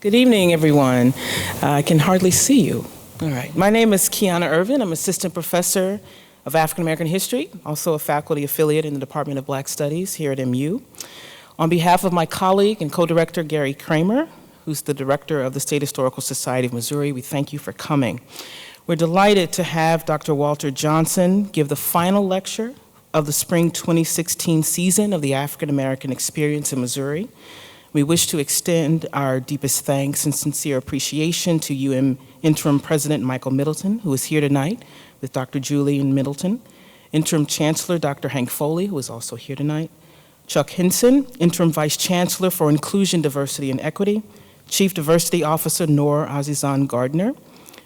Good evening, everyone. I can hardly see you. All right. My name is Kiana Irvin. I'm Assistant Professor of African American History, also a faculty affiliate in the Department of Black Studies here at MU. On behalf of my colleague and co-director, Gary Kramer, who's the director of the State Historical Society of Missouri, we thank you for coming. We're delighted to have Dr. Walter Johnson give the final lecture of the spring 2016 season of the African American Experience in Missouri. We wish to extend our deepest thanks and sincere appreciation to UM Interim President Michael Middleton, who is here tonight with Dr. Julian Middleton, Interim Chancellor Dr. Hank Foley, who is also here tonight, Chuck Hinson, Interim Vice Chancellor for Inclusion, Diversity, and Equity, Chief Diversity Officer Noor Azizan Gardner,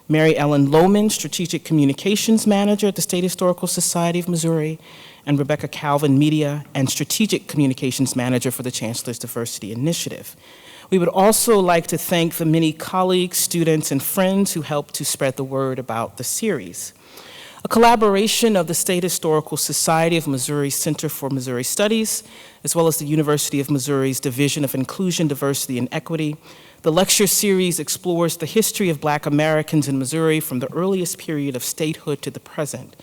Mary Ellen Lohman, Strategic Communications Manager at the State Historical Society of Missouri, and Rebecca Calvin, Media and Strategic Communications Manager for the Chancellor's Diversity Initiative. We would also like to thank the many colleagues, students, and friends who helped to spread the word about the series. A collaboration of the State Historical Society of Missouri Center for Missouri Studies, as well as the University of Missouri's Division of Inclusion, Diversity, and Equity, the lecture series explores the history of Black Americans in Missouri from the earliest period of statehood to the present.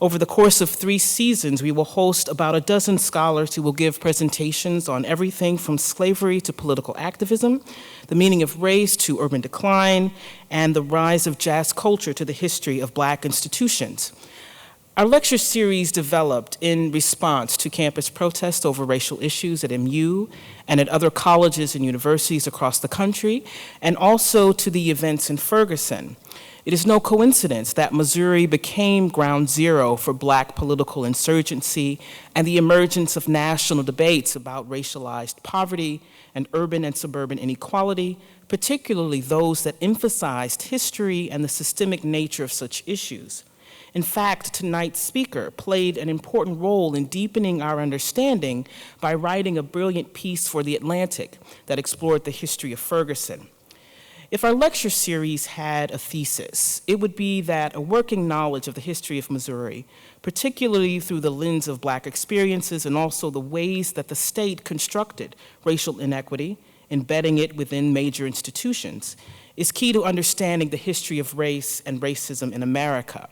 Over the course of 3 seasons, we will host about a dozen scholars who will give presentations on everything from slavery to political activism, the meaning of race to urban decline, and the rise of jazz culture to the history of Black institutions. Our lecture series developed in response to campus protests over racial issues at MU and at other colleges and universities across the country, and also to the events in Ferguson. It is no coincidence that Missouri became ground zero for Black political insurgency and the emergence of national debates about racialized poverty and urban and suburban inequality, particularly those that emphasized history and the systemic nature of such issues. In fact, tonight's speaker played an important role in deepening our understanding by writing a brilliant piece for The Atlantic that explored the history of Ferguson. If our lecture series had a thesis, it would be that a working knowledge of the history of Missouri, particularly through the lens of Black experiences and also the ways that the state constructed racial inequity, embedding it within major institutions, is key to understanding the history of race and racism in America.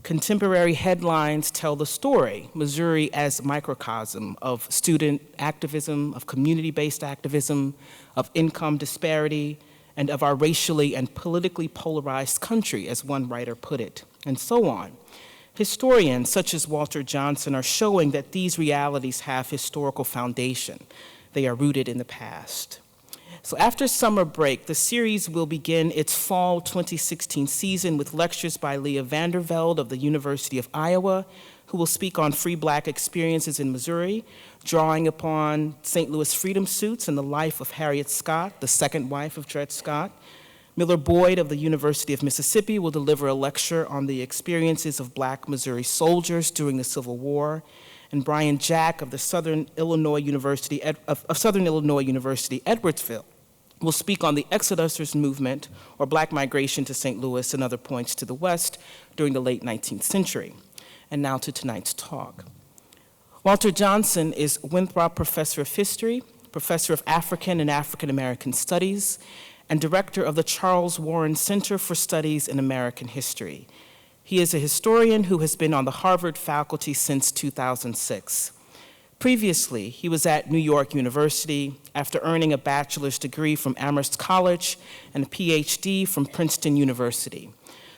Contemporary headlines tell the story, Missouri as a microcosm of student activism, of community-based activism, of income disparity, and of our racially and politically polarized country, as one writer put it, and so on. Historians such as Walter Johnson are showing that these realities have historical foundation. They are rooted in the past. So after summer break, the series will begin its fall 2016 season with lectures by Leah Vandervelde of the University of Iowa, who will speak on free Black experiences in Missouri, drawing upon St. Louis freedom suits and the life of Harriet Scott, the second wife of Dred Scott. Miller Boyd of the University of Mississippi will deliver a lecture on the experiences of Black Missouri soldiers during the Civil War. And Brian Jack of the Southern Illinois University, Edwardsville, will speak on the Exodusters movement, or Black migration to St. Louis and other points to the west during the late 19th century. And now to tonight's talk. Walter Johnson is Winthrop Professor of History, Professor of African and African American Studies, and Director of the Charles Warren Center for Studies in American History. He is a historian who has been on the Harvard faculty since 2006. Previously, he was at New York University after earning a bachelor's degree from Amherst College and a PhD from Princeton University.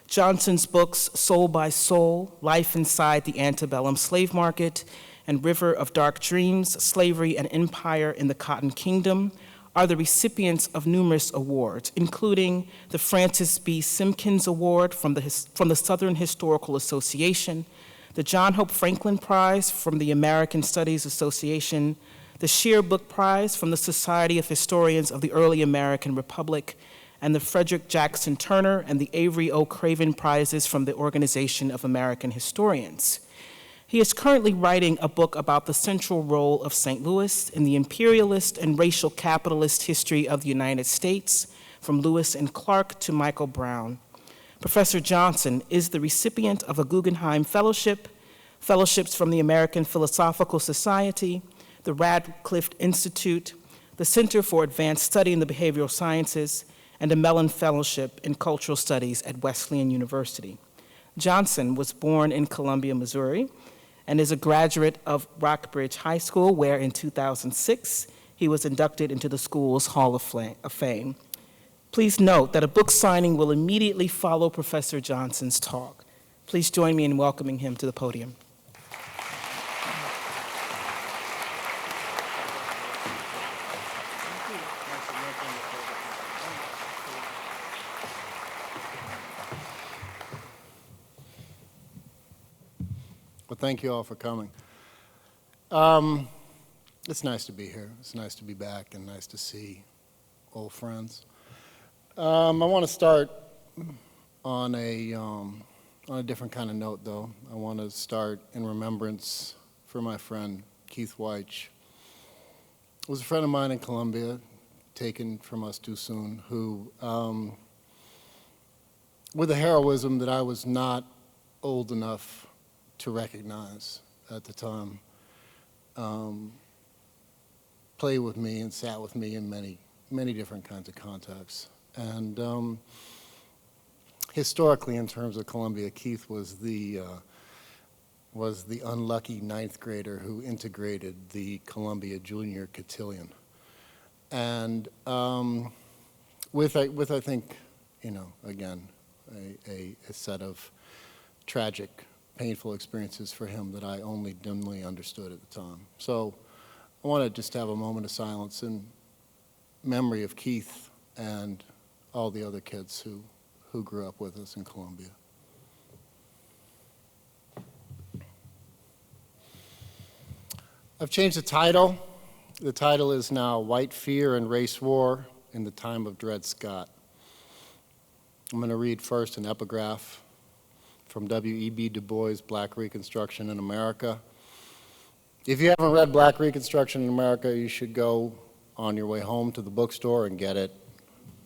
Johnson's books, Soul by Soul, Life Inside the Antebellum Slave Market, and River of Dark Dreams, Slavery and Empire in the Cotton Kingdom, are the recipients of numerous awards, including the Francis B. Simpkins Award from the Southern Historical Association, the John Hope Franklin Prize from the American Studies Association, the Scheer Book Prize from the Society of Historians of the Early American Republic, and the Frederick Jackson Turner and the Avery O. Craven Prizes from the Organization of American Historians. He is currently writing a book about the central role of St. Louis in the imperialist and racial capitalist history of the United States, from Lewis and Clark to Michael Brown. Professor Johnson is the recipient of a Guggenheim Fellowship, fellowships from the American Philosophical Society, the Radcliffe Institute, the Center for Advanced Study in the Behavioral Sciences, and a Mellon Fellowship in Cultural Studies at Wesleyan University. Johnson was born in Columbia, Missouri, and is a graduate of Rockbridge High School, where in 2006, he was inducted into the school's Hall of Fame. Please note that a book signing will immediately follow Professor Johnson's talk. Please join me in welcoming him to the podium. Well, thank you all for coming. It's nice to be here. It's nice to be back and nice to see old friends. I want to start on a different kind of note, though. I want to start in remembrance for my friend Keith Weich. He was a friend of mine in Columbia, taken from us too soon, who, with a heroism that I was not old enough to recognize at the time, played with me and sat with me in many different kinds of contexts. And historically, in terms of Columbia, Keith was the unlucky ninth grader who integrated the Columbia Junior Cotillion. And with I think, again, a set of tragic, painful experiences for him that I only dimly understood at the time. So I want to just have a moment of silence in memory of Keith and all the other kids who grew up with us in Columbia. I've changed the title. The title is now White Fear and Race War in the Time of Dred Scott. I'm going to read first an epigraph from W.E.B. Dubois' Black Reconstruction in America. If you haven't read Black Reconstruction in America, you should go on your way home to the bookstore and get it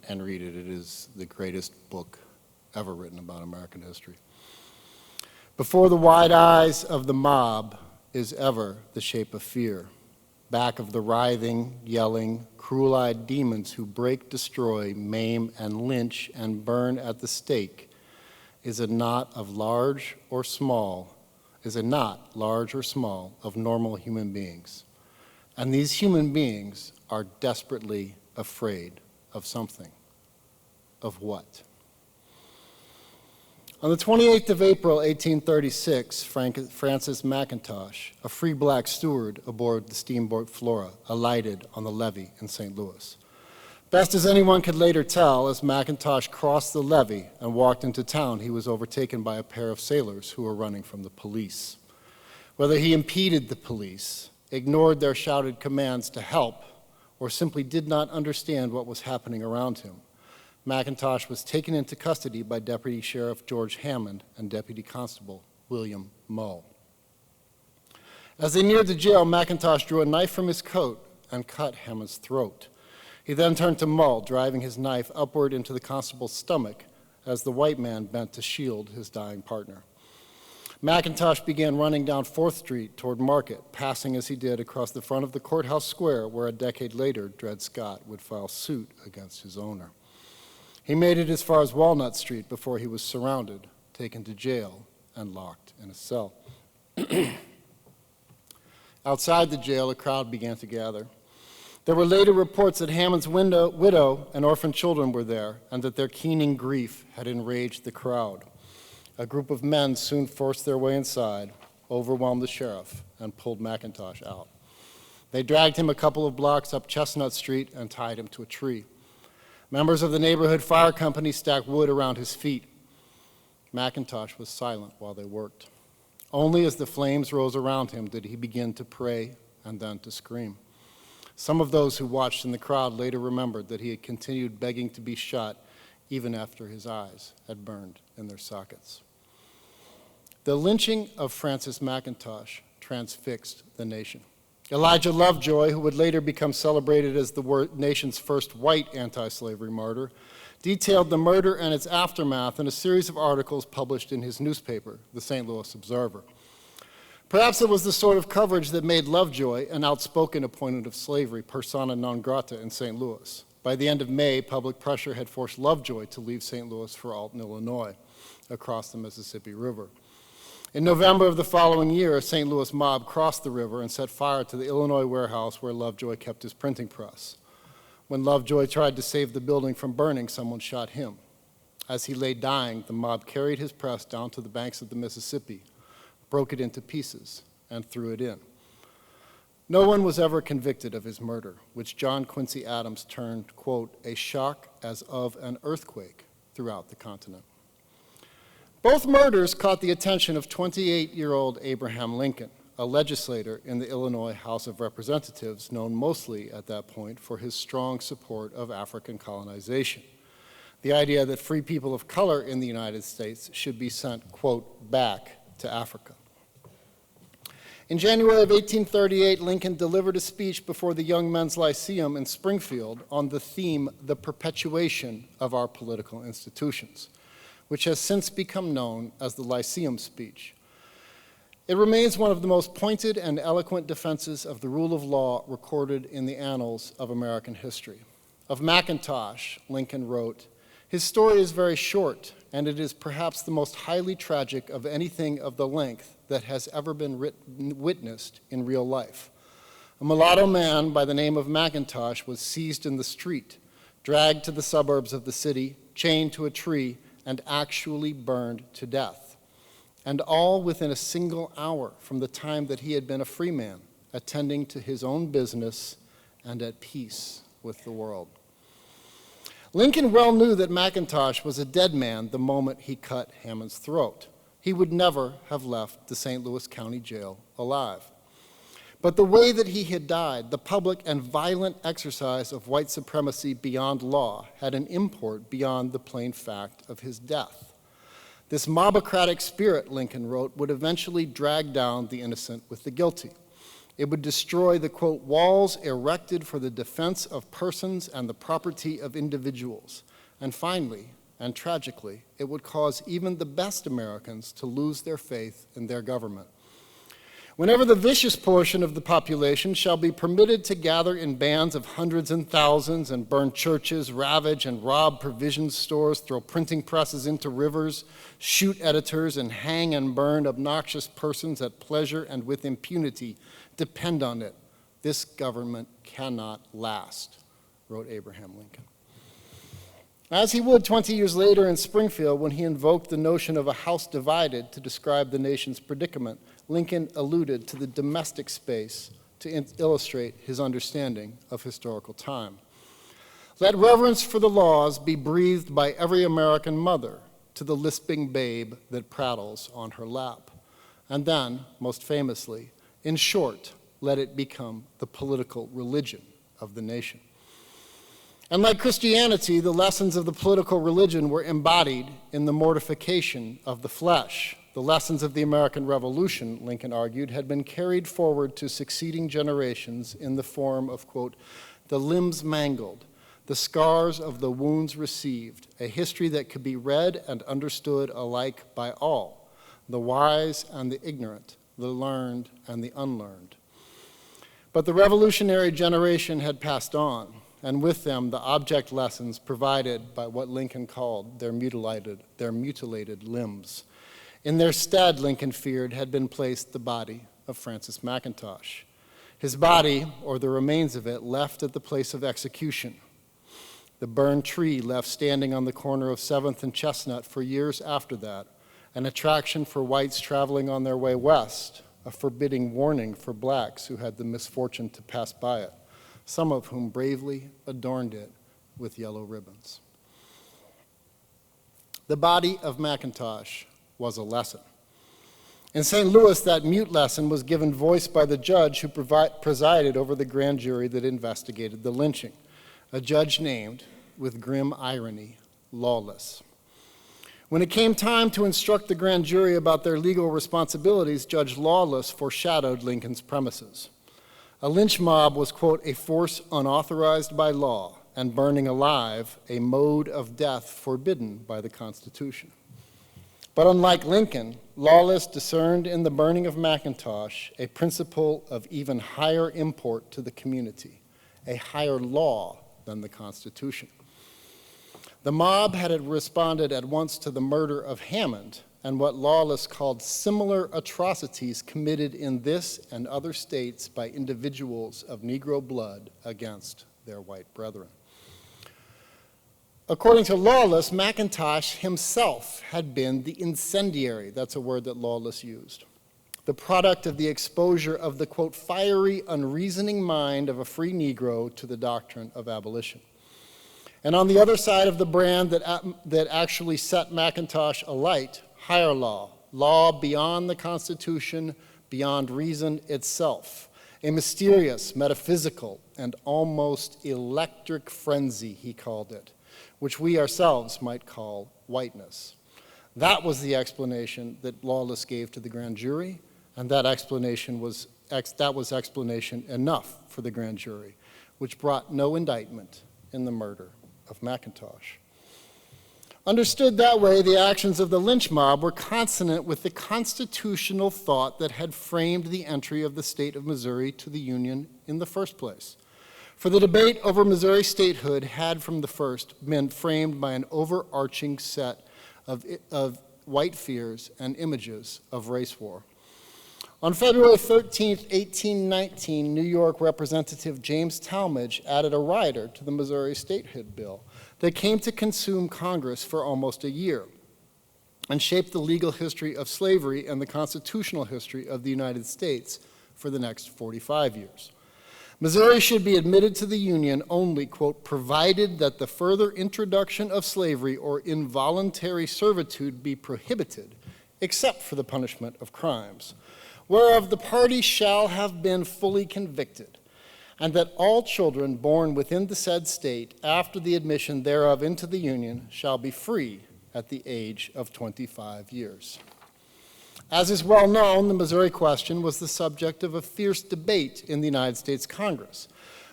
and read it. It is the greatest book ever written about American history. Before the wide eyes of the mob is ever the shape of fear. Back of the writhing, yelling, cruel-eyed demons who break, destroy, maim, and lynch and burn at the stake is a knot large or small of normal human beings. And these human beings are desperately afraid of something. Of what? On the 28th of April, 1836, Francis Mcintosh, a free black steward aboard the steamboat Flora, alighted on the levee in St. Louis. Best as anyone could later tell, as Mcintosh crossed the levee and walked into town, he was overtaken by a pair of sailors who were running from the police. Whether he impeded the police, ignored their shouted commands to help, or simply did not understand what was happening around him, Mcintosh was taken into custody by Deputy Sheriff George Hammond and Deputy Constable William Mull. As they neared the jail, Mcintosh drew a knife from his coat and cut Hammond's throat. He then turned to Mull, driving his knife upward into the constable's stomach as the white man bent to shield his dying partner. Mcintosh began running down 4th Street toward Market, passing as he did across the front of the courthouse square where a decade later Dred Scott would file suit against his owner. He made it as far as Walnut Street before he was surrounded, taken to jail, and locked in a cell. Outside the jail, a crowd began to gather. There were later reports that Hammond's widow and orphan children were there, and that their keening grief had enraged the crowd. A group of men soon forced their way inside, overwhelmed the sheriff, and pulled Mcintosh out. They dragged him a couple of blocks up Chestnut Street and tied him to a tree. Members of the neighborhood fire company stacked wood around his feet. Mcintosh was silent while they worked. Only as the flames rose around him did he begin to pray and then to scream. Some of those who watched in the crowd later remembered that he had continued begging to be shot even after his eyes had burned in their sockets. The lynching of Francis Mcintosh transfixed the nation. Elijah Lovejoy, who would later become celebrated as the nation's first white anti-slavery martyr, detailed the murder and its aftermath in a series of articles published in his newspaper, the St. Louis Observer. Perhaps it was the sort of coverage that made Lovejoy an outspoken opponent of slavery, persona non grata in St. Louis. By the end of May, public pressure had forced Lovejoy to leave St. Louis for Alton, Illinois, across the Mississippi River. In November of the following year, a St. Louis mob crossed the river and set fire to the Illinois warehouse where Lovejoy kept his printing press. When Lovejoy tried to save the building from burning, someone shot him. As he lay dying, the mob carried his press down to the banks of the Mississippi, broke it into pieces, and threw it in. No one was ever convicted of his murder, which John Quincy Adams termed, quote, a shock as of an earthquake throughout the continent. Both murders caught the attention of 28-year-old Abraham Lincoln, a legislator in the Illinois House of Representatives, known mostly at that point for his strong support of African colonization. The idea that free people of color in the United States should be sent, quote, back to Africa. In January of 1838, Lincoln delivered a speech before the Young Men's Lyceum in Springfield on the theme, the perpetuation of our political institutions, which has since become known as the Lyceum Speech. It remains one of the most pointed and eloquent defenses of the rule of law recorded in the annals of American history. Of Mcintosh, Lincoln wrote, his story is very short, and it is perhaps the most highly tragic of anything of the length that has ever been witnessed in real life. A mulatto man by the name of Mcintosh was seized in the street, dragged to the suburbs of the city, chained to a tree, and actually burned to death. And all within a single hour from the time that he had been a free man, attending to his own business and at peace with the world. Lincoln well knew that Mcintosh was a dead man the moment he cut Hammond's throat. He would never have left the St. Louis County Jail alive. But the way that he had died, the public and violent exercise of white supremacy beyond law, had an import beyond the plain fact of his death. This mobocratic spirit, Lincoln wrote, would eventually drag down the innocent with the guilty. It would destroy the, quote, walls erected for the defense of persons and the property of individuals. And finally, and tragically, it would cause even the best Americans to lose their faith in their government. Whenever the vicious portion of the population shall be permitted to gather in bands of hundreds and thousands and burn churches, ravage and rob provision stores, throw printing presses into rivers, shoot editors, and hang and burn obnoxious persons at pleasure and with impunity, depend on it, this government cannot last, wrote Abraham Lincoln. As he would 20 years later in Springfield when he invoked the notion of a house divided to describe the nation's predicament, Lincoln alluded to the domestic space to illustrate his understanding of historical time. Let reverence for the laws be breathed by every American mother to the lisping babe that prattles on her lap. And then, most famously, in short, let it become the political religion of the nation. And like Christianity, the lessons of the political religion were embodied in the mortification of the flesh. The lessons of the American Revolution, Lincoln argued, had been carried forward to succeeding generations in the form of, quote, the limbs mangled, the scars of the wounds received, a history that could be read and understood alike by all, the wise and the ignorant, the learned and the unlearned. But the revolutionary generation had passed on, and with them the object lessons provided by what Lincoln called their mutilated limbs. In their stead, Lincoln feared, had been placed the body of Francis Mcintosh. His body, or the remains of it, left at the place of execution. The burned tree left standing on the corner of 7th and Chestnut for years after that, an attraction for whites traveling on their way west, a forbidding warning for blacks who had the misfortune to pass by it, some of whom bravely adorned it with yellow ribbons. The body of Mcintosh was a lesson. In St. Louis, that mute lesson was given voice by the judge who presided over the grand jury that investigated the lynching, a judge named, with grim irony, Lawless. When it came time to instruct the grand jury about their legal responsibilities, Judge Lawless foreshadowed Lincoln's premises. A lynch mob was, quote, a force unauthorized by law, and burning alive, a mode of death forbidden by the Constitution. But unlike Lincoln, Lawless discerned in the burning of Mcintosh a principle of even higher import to the community, a higher law than the Constitution. The mob had responded at once to the murder of Hammond and what Lawless called similar atrocities committed in this and other states by individuals of Negro blood against their white brethren. According to Lawless, Mcintosh himself had been the incendiary, that's a word that Lawless used, the product of the exposure of the, quote, fiery, unreasoning mind of a free Negro to the doctrine of abolition. And on the other side of the brand that actually set Mcintosh alight, higher law, law beyond the Constitution, beyond reason itself, a mysterious, metaphysical, and almost electric frenzy, he called it, which we ourselves might call whiteness. That was the explanation that Lawless gave to the grand jury, and that was explanation enough for the grand jury, which brought no indictment in the murder of Mcintosh. Understood that way, the actions of the lynch mob were consonant with the constitutional thought that had framed the entry of the state of Missouri to the Union in the first place. For the debate over Missouri statehood had from the first been framed by an overarching set of white fears and images of race war. On February 13, 1819, New York Representative James Talmadge added a rider to the Missouri statehood bill that came to consume Congress for almost a year and shaped the legal history of slavery and the constitutional history of the United States for the next 45 years. Missouri should be admitted to the Union only, quote, provided that the further introduction of slavery or involuntary servitude be prohibited, except for the punishment of crimes, whereof the party shall have been fully convicted, and that all children born within the said state after the admission thereof into the Union shall be free at the age of 25 years. As is well known, the Missouri question was the subject of a fierce debate in the United States Congress,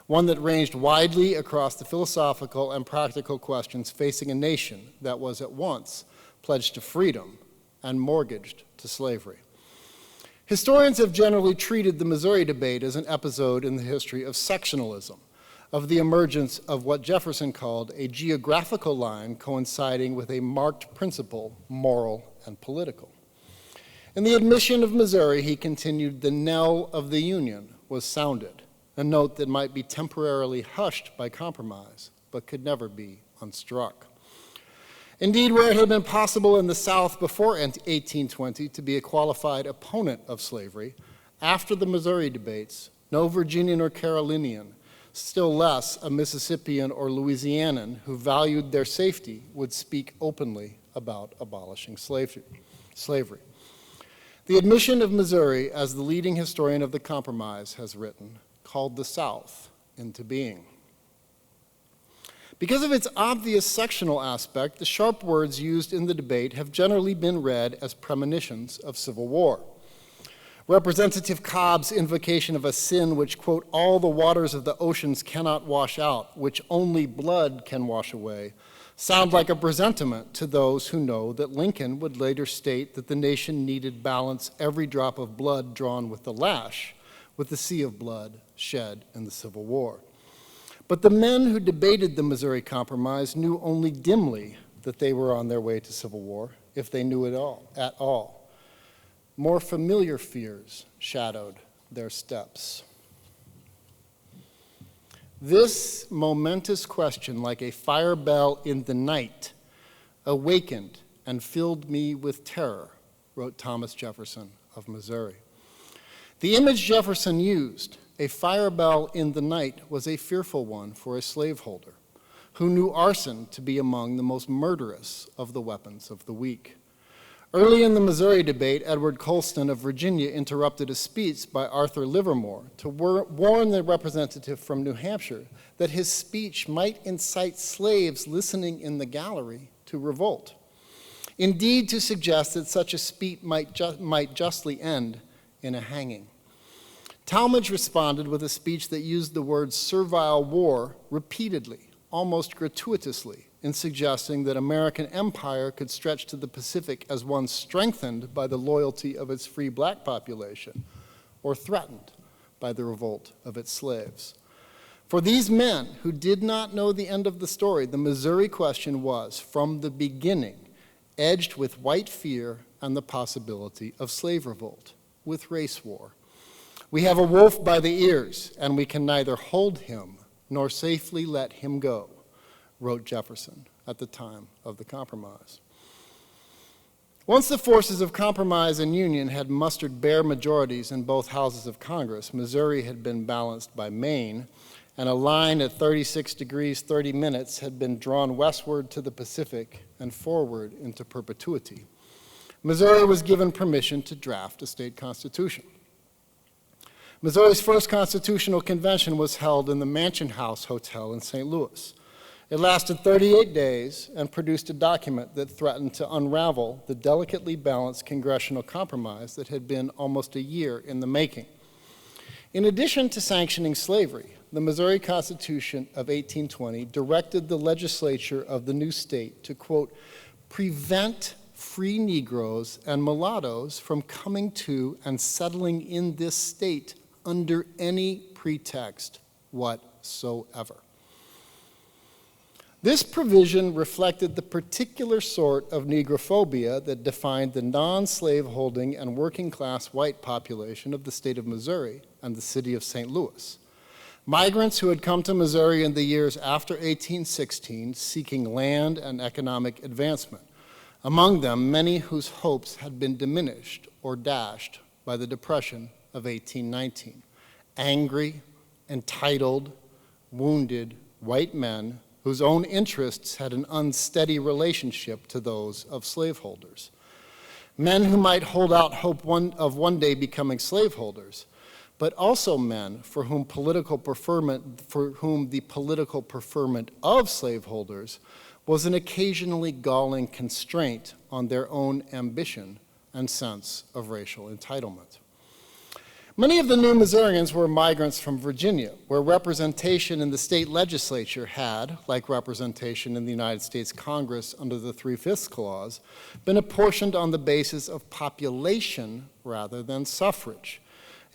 one that ranged widely across the philosophical and practical questions facing a nation that was at once pledged to freedom and mortgaged to slavery. Historians have generally treated the Missouri debate as an episode in the history of sectionalism, of the emergence of what Jefferson called a geographical line coinciding with a marked principle, moral and political. In the admission of Missouri, he continued, the knell of the Union was sounded, a note that might be temporarily hushed by compromise, but could never be unstruck. Indeed, where it had been possible in the South before 1820 to be a qualified opponent of slavery, after the Missouri debates, no Virginian or Carolinian, still less a Mississippian or Louisianan who valued their safety would speak openly about abolishing slavery. The admission of Missouri, as the leading historian of the Compromise has written, called the South into being. Because of its obvious sectional aspect, the sharp words used in the debate have generally been read as premonitions of civil war. Representative Cobb's invocation of a sin which, quote, all the waters of the oceans cannot wash out, which only blood can wash away, sound like a presentiment to those who know that Lincoln would later state that the nation needed balance every drop of blood drawn with the lash, with the sea of blood shed in the Civil War. But the men who debated the Missouri Compromise knew only dimly that they were on their way to civil war, if they knew it at all. More familiar fears shadowed their steps. This momentous question, like a fire bell in the night, awakened and filled me with terror, wrote Thomas Jefferson of Missouri. The image Jefferson used, a fire bell in the night, was a fearful one for a slaveholder who knew arson to be among the most murderous of the weapons of the weak. Early in the Missouri debate, Edward Colston of Virginia interrupted a speech by Arthur Livermore to warn the representative from New Hampshire that his speech might incite slaves listening in the gallery to revolt. Indeed, to suggest that such a speech might justly end in a hanging. Talmadge responded with a speech that used the word servile war repeatedly, almost gratuitously, in suggesting that American empire could stretch to the Pacific as one strengthened by the loyalty of its free black population or threatened by the revolt of its slaves. For these men who did not know the end of the story, the Missouri question was, from the beginning, edged with white fear and the possibility of slave revolt, with race war. We have a wolf by the ears, and we can neither hold him nor safely let him go, wrote Jefferson at the time of the Compromise. Once the forces of compromise and union had mustered bare majorities in both houses of Congress, Missouri had been balanced by Maine, and a line at 36 degrees 30 minutes had been drawn westward to the Pacific and forward into perpetuity. Missouri was given permission to draft a state constitution. Missouri's first constitutional convention was held in the Mansion House Hotel in St. Louis. It lasted 38 days and produced a document that threatened to unravel the delicately balanced congressional compromise that had been almost a year in the making. In addition to sanctioning slavery, the Missouri Constitution of 1820 directed the legislature of the new state to, quote, prevent free Negroes and mulattoes from coming to and settling in this state under any pretext whatsoever. This provision reflected the particular sort of Negrophobia that defined the non-slaveholding and working-class white population of the state of Missouri and the city of St. Louis. Migrants who had come to Missouri in the years after 1816 seeking land and economic advancement, among them many whose hopes had been diminished or dashed by the Depression of 1819. Angry, entitled, wounded white men whose own interests had an unsteady relationship to those of slaveholders. Men who might hold out hope of one day becoming slaveholders, but also men for whom the political preferment of slaveholders was an occasionally galling constraint on their own ambition and sense of racial entitlement. Many of the new Missourians were migrants from Virginia, where representation in the state legislature had, like representation in the United States Congress under the 3/5 Clause, been apportioned on the basis of population rather than suffrage,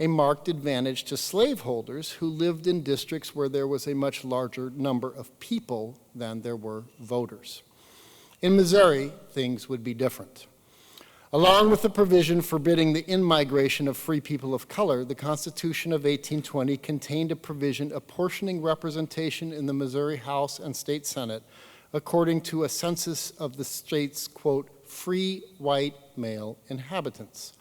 a marked advantage to slaveholders who lived in districts where there was a much larger number of people than there were voters. In Missouri, things would be different. Along with the provision forbidding the in-migration of free people of color, the Constitution of 1820 contained a provision apportioning representation in the Missouri House and State Senate according to a census of the state's, quote, free white male inhabitants.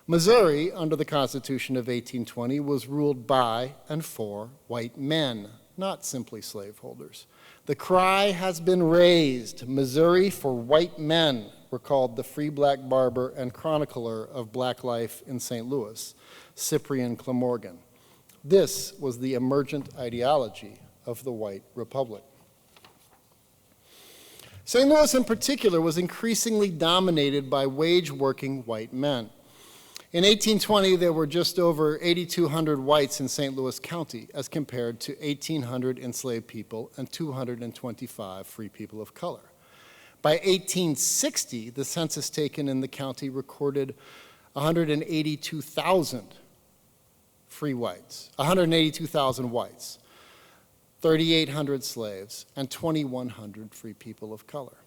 Missouri, under the Constitution of 1820, was ruled by and for white men, not simply slaveholders. The cry has been raised, Missouri for white men, recalled the free black barber and chronicler of black life in St. Louis, Cyprian Clamorgan. This was the emergent ideology of the white republic. St. Louis in particular was increasingly dominated by wage-working white men. In 1820, there were just over 8,200 whites in St. Louis County as compared to 1,800 enslaved people and 225 free people of color. By 1860, the census taken in the county recorded 182,000 free whites, 182,000 whites, 3,800 slaves, and 2,100 free people of color.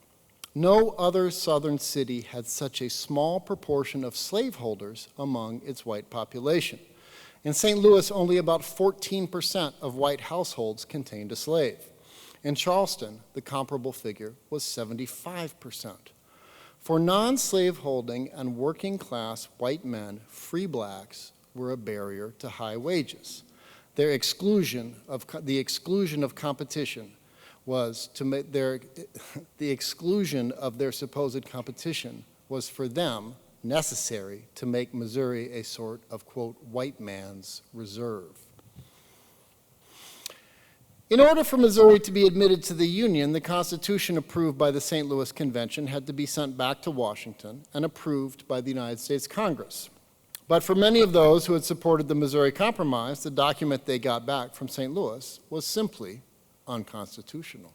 No other southern city had such a small proportion of slaveholders among its white population. In St. Louis, only about 14% of white households contained a slave. In Charleston, the comparable figure was 75%. For non-slaveholding and working-class white men, free blacks were a barrier to high wages. The exclusion of competition was to make the exclusion of their supposed competition was for them necessary to make Missouri a sort of, quote, white man's reserve. In order for Missouri to be admitted to the Union, the Constitution approved by the St. Louis Convention had to be sent back to Washington and approved by the United States Congress. But for many of those who had supported the Missouri Compromise, the document they got back from St. Louis was simply unconstitutional.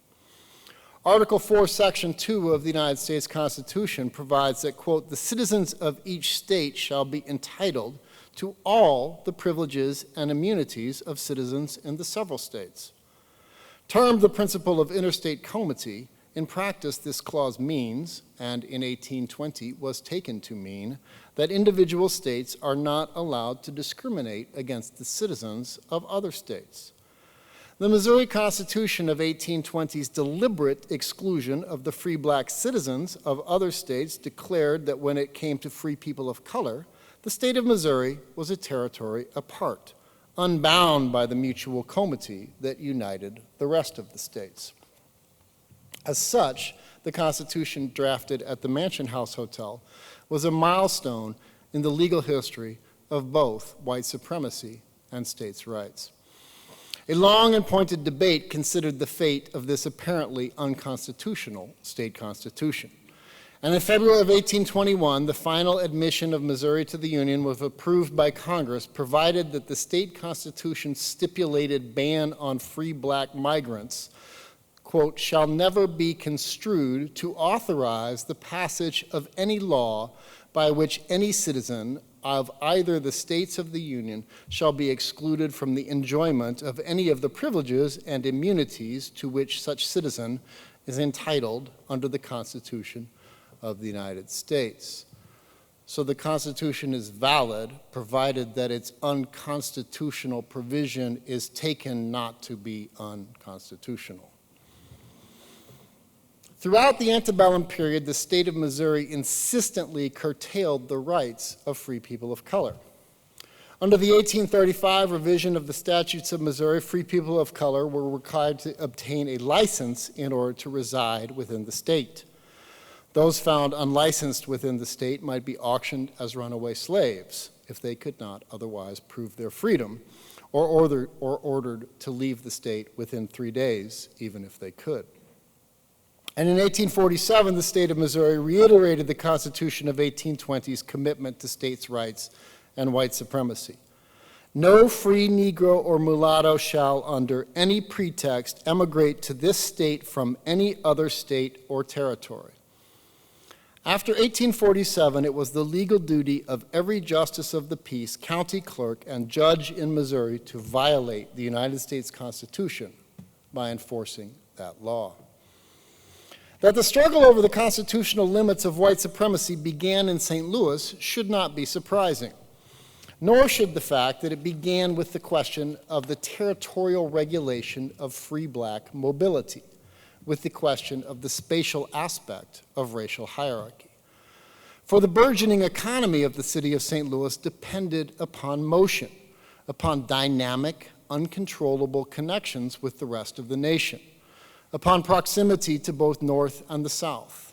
Article 4, Section 2 of the United States Constitution provides that, quote, the citizens of each state shall be entitled to all the privileges and immunities of citizens in the several states. Termed the principle of interstate comity, in practice this clause means, and in 1820 was taken to mean, that individual states are not allowed to discriminate against the citizens of other states. The Missouri Constitution of 1820's deliberate exclusion of the free black citizens of other states declared that when it came to free people of color, the state of Missouri was a territory apart, unbound by the mutual comity that united the rest of the states. As such, the Constitution drafted at the Mansion House Hotel was a milestone in the legal history of both white supremacy and states' rights. A long and pointed debate considered the fate of this apparently unconstitutional state constitution. And in February of 1821, the final admission of Missouri to the Union was approved by Congress, provided that the state constitution's stipulated ban on free black migrants, quote, shall never be construed to authorize the passage of any law by which any citizen of either the states of the Union shall be excluded from the enjoyment of any of the privileges and immunities to which such citizen is entitled under the Constitution of the United States. So the Constitution is valid, provided that its unconstitutional provision is taken not to be unconstitutional. Throughout the antebellum period, the state of Missouri insistently curtailed the rights of free people of color. Under the 1835 revision of the statutes of Missouri, free people of color were required to obtain a license in order to reside within the state. Those found unlicensed within the state might be auctioned as runaway slaves if they could not otherwise prove their freedom, or ordered to leave the state within 3 days, even if they could. And in 1847, the state of Missouri reiterated the Constitution of 1820's commitment to states' rights and white supremacy. No free Negro or mulatto shall, under any pretext, emigrate to this state from any other state or territory. After 1847, it was the legal duty of every justice of the peace, county clerk, and judge in Missouri to violate the United States Constitution by enforcing that law. That the struggle over the constitutional limits of white supremacy began in St. Louis should not be surprising, nor should the fact that it began with the question of the territorial regulation of free black mobility, with the question of the spatial aspect of racial hierarchy. For the burgeoning economy of the city of St. Louis depended upon motion, upon dynamic, uncontrollable connections with the rest of the nation, upon proximity to both North and the South,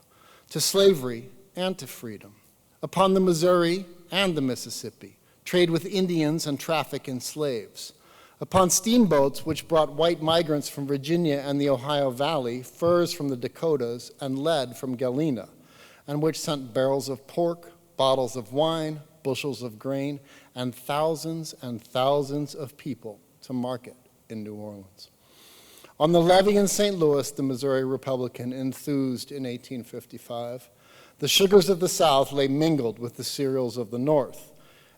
to slavery and to freedom, upon the Missouri and the Mississippi, trade with Indians and traffic in slaves, upon steamboats which brought white migrants from Virginia and the Ohio Valley, furs from the Dakotas, and lead from Galena, and which sent barrels of pork, bottles of wine, bushels of grain, and thousands of people to market in New Orleans. On the levee in St. Louis, the Missouri Republican enthused in 1855. The sugars of the South lay mingled with the cereals of the North,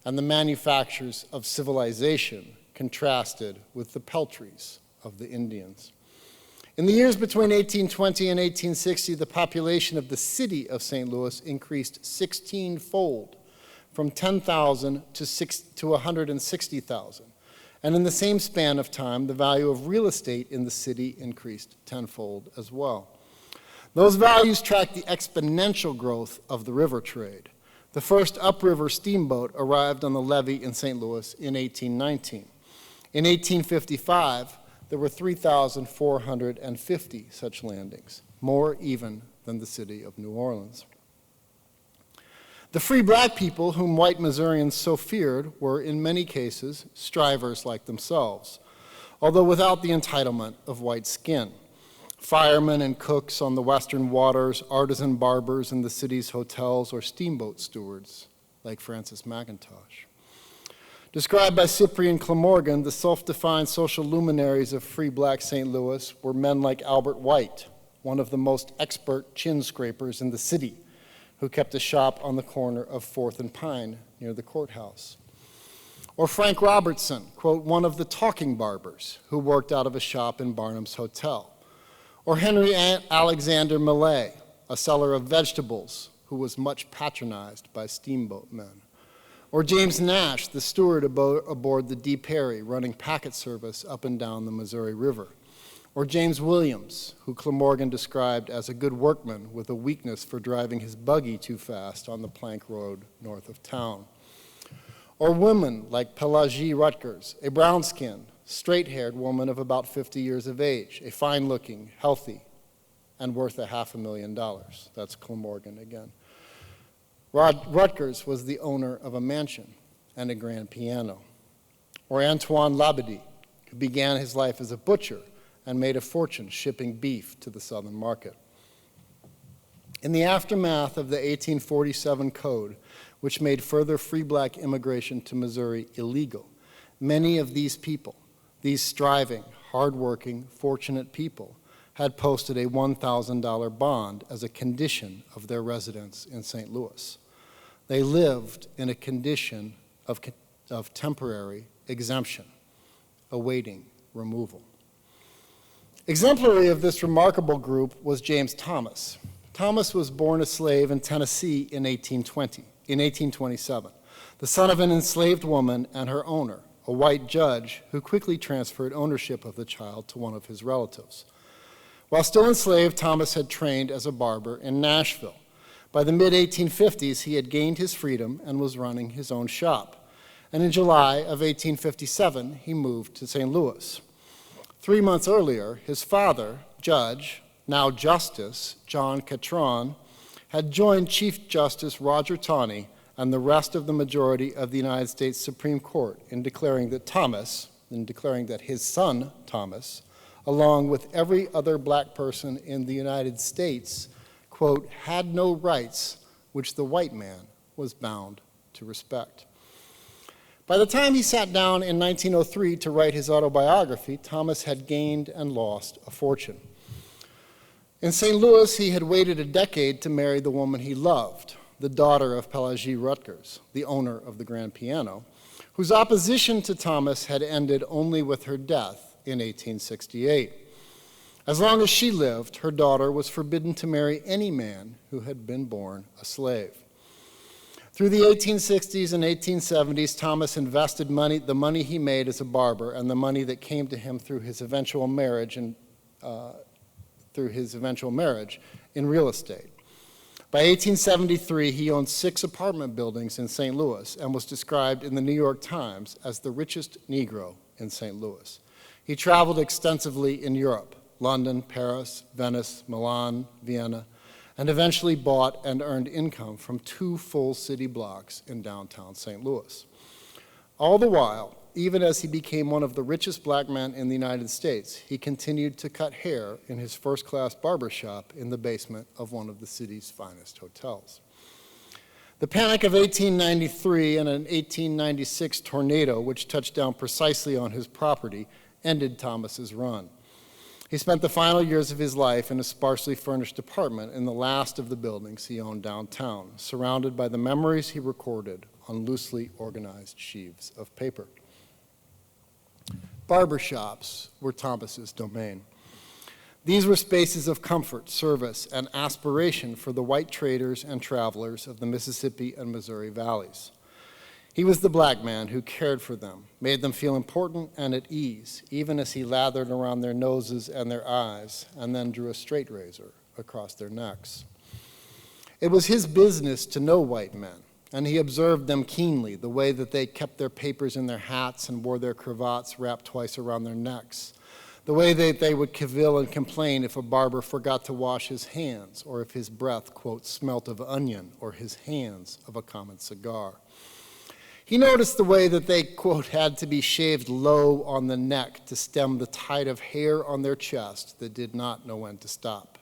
and the manufactures of civilization contrasted with the peltries of the Indians. In the years between 1820 and 1860, the population of the city of St. Louis increased 16-fold, from 10,000 to 160,000. And in the same span of time, the value of real estate in the city increased tenfold as well. Those values tracked the exponential growth of the river trade. The first upriver steamboat arrived on the levee in St. Louis in 1819. In 1855, there were 3,450 such landings, more even than the city of New Orleans. The free black people whom white Missourians so feared were, in many cases, strivers like themselves, although without the entitlement of white skin. Firemen and cooks on the western waters, artisan barbers in the city's hotels, or steamboat stewards like Francis Mcintosh. Described by Cyprian Clamorgan, the self-defined social luminaries of free black St. Louis were men like Albert White, one of the most expert chin scrapers in the city, who kept a shop on the corner of 4th and Pine near the courthouse. Or Frank Robertson, quote, one of the talking barbers who worked out of a shop in Barnum's Hotel. Or Henry Alexander Millay, a seller of vegetables who was much patronized by steamboat men. Or James Nash, the steward aboard the D. Perry, running packet service up and down the Missouri River. Or James Williams, who Glamorgan described as a good workman with a weakness for driving his buggy too fast on the plank road north of town. Or women like Pelagie Rutgers, a brown-skinned, straight-haired woman of about 50 years of age, a fine-looking, healthy, and worth $500,000. That's Glamorgan again. Rutgers was the owner of a mansion and a grand piano. Or Antoine Labadie, who began his life as a butcher and made a fortune shipping beef to the southern market. In the aftermath of the 1847 Code, which made further free black immigration to Missouri illegal, many of these people, these striving, hardworking, fortunate people, had posted a $1,000 bond as a condition of their residence in St. Louis. They lived in a condition of temporary exemption, awaiting removal. Exemplary of this remarkable group was James Thomas. Thomas was born a slave in Tennessee in 1827, the son of an enslaved woman and her owner, a white judge who quickly transferred ownership of the child to one of his relatives. While still enslaved, Thomas had trained as a barber in Nashville. By the mid-1850s, he had gained his freedom and was running his own shop. And in July of 1857, he moved to St. Louis. 3 months earlier, his father, Judge, now Justice, John Catron, had joined Chief Justice Roger Taney and the rest of the majority of the United States Supreme Court in declaring that his son, Thomas, along with every other black person in the United States, quote, had no rights which the white man was bound to respect. By the time he sat down in 1903 to write his autobiography, Thomas had gained and lost a fortune. In St. Louis, he had waited a decade to marry the woman he loved, the daughter of Pelagie Rutgers, the owner of the grand piano, whose opposition to Thomas had ended only with her death in 1868. As long as she lived, her daughter was forbidden to marry any man who had been born a slave. Through the 1860s and 1870s, Thomas invested the money he made as a barber and the money that came to him through his eventual marriage in real estate. By 1873, he owned 6 apartment buildings in St. Louis and was described in the New York Times as the richest Negro in St. Louis. He traveled extensively in Europe, London, Paris, Venice, Milan, Vienna, and eventually bought and earned income from 2 full city blocks in downtown St. Louis. All the while, even as he became one of the richest black men in the United States, he continued to cut hair in his first-class barber shop in the basement of one of the city's finest hotels. The Panic of 1893 and an 1896 tornado, which touched down precisely on his property, ended Thomas's run. He spent the final years of his life in a sparsely furnished apartment in the last of the buildings he owned downtown, surrounded by the memories he recorded on loosely organized sheaves of paper. Barbershops were Thomas's domain. These were spaces of comfort, service, and aspiration for the white traders and travelers of the Mississippi and Missouri valleys. He was the black man who cared for them, made them feel important and at ease, even as he lathered around their noses and their eyes, and then drew a straight razor across their necks. It was his business to know white men, and he observed them keenly, the way that they kept their papers in their hats and wore their cravats wrapped twice around their necks, the way that they would cavil and complain if a barber forgot to wash his hands, or if his breath, quote, smelt of onion, or his hands of a common cigar. He noticed the way that they, quote, had to be shaved low on the neck to stem the tide of hair on their chest that did not know when to stop,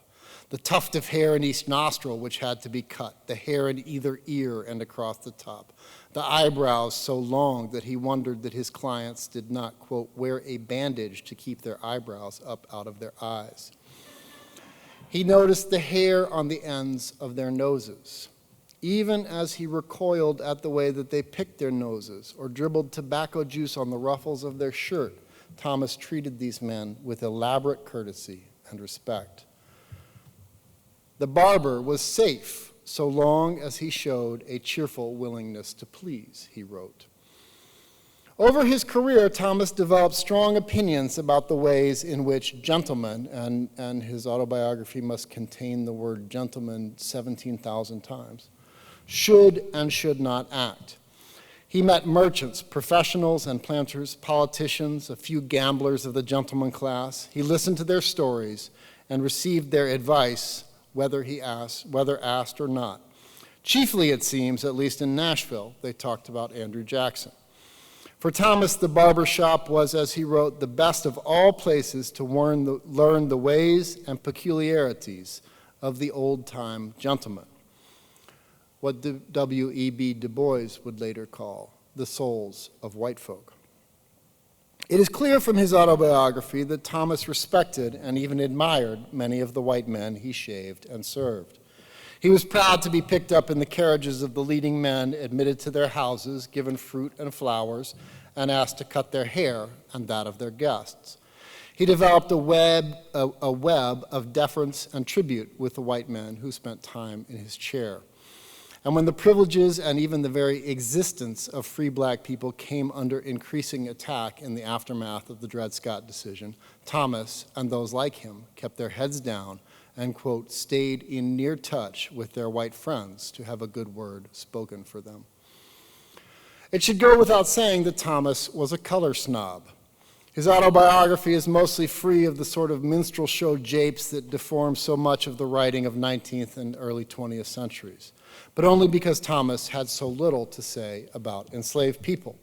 the tuft of hair in each nostril which had to be cut, the hair in either ear and across the top, the eyebrows so long that he wondered that his clients did not, quote, wear a bandage to keep their eyebrows up out of their eyes. He noticed the hair on the ends of their noses, even as he recoiled at the way that they picked their noses or dribbled tobacco juice on the ruffles of their shirt. Thomas treated these men with elaborate courtesy and respect. The barber was safe so long as he showed a cheerful willingness to please, he wrote. Over his career, Thomas developed strong opinions about the ways in which gentlemen, and his autobiography must contain the word gentleman 17,000 times, should and should not act. He met merchants, professionals and planters, politicians, a few gamblers of the gentleman class. He listened to their stories and received their advice, whether asked or not. Chiefly, it seems, at least in Nashville, they talked about Andrew Jackson. For Thomas, the barber shop was, as he wrote, the best of all places to learn the ways and peculiarities of the old-time gentleman, what W.E.B. Du Bois would later call the souls of white folk. It is clear from his autobiography that Thomas respected and even admired many of the white men he shaved and served. He was proud to be picked up in the carriages of the leading men, admitted to their houses, given fruit and flowers, and asked to cut their hair and that of their guests. He developed a web of deference and tribute with the white men who spent time in his chair. And when the privileges and even the very existence of free black people came under increasing attack in the aftermath of the Dred Scott decision, Thomas and those like him kept their heads down and, quote, stayed in near touch with their white friends to have a good word spoken for them. It should go without saying that Thomas was a color snob. His autobiography is mostly free of the sort of minstrel show japes that deform so much of the writing of 19th and early 20th centuries, but only because Thomas had so little to say about enslaved people.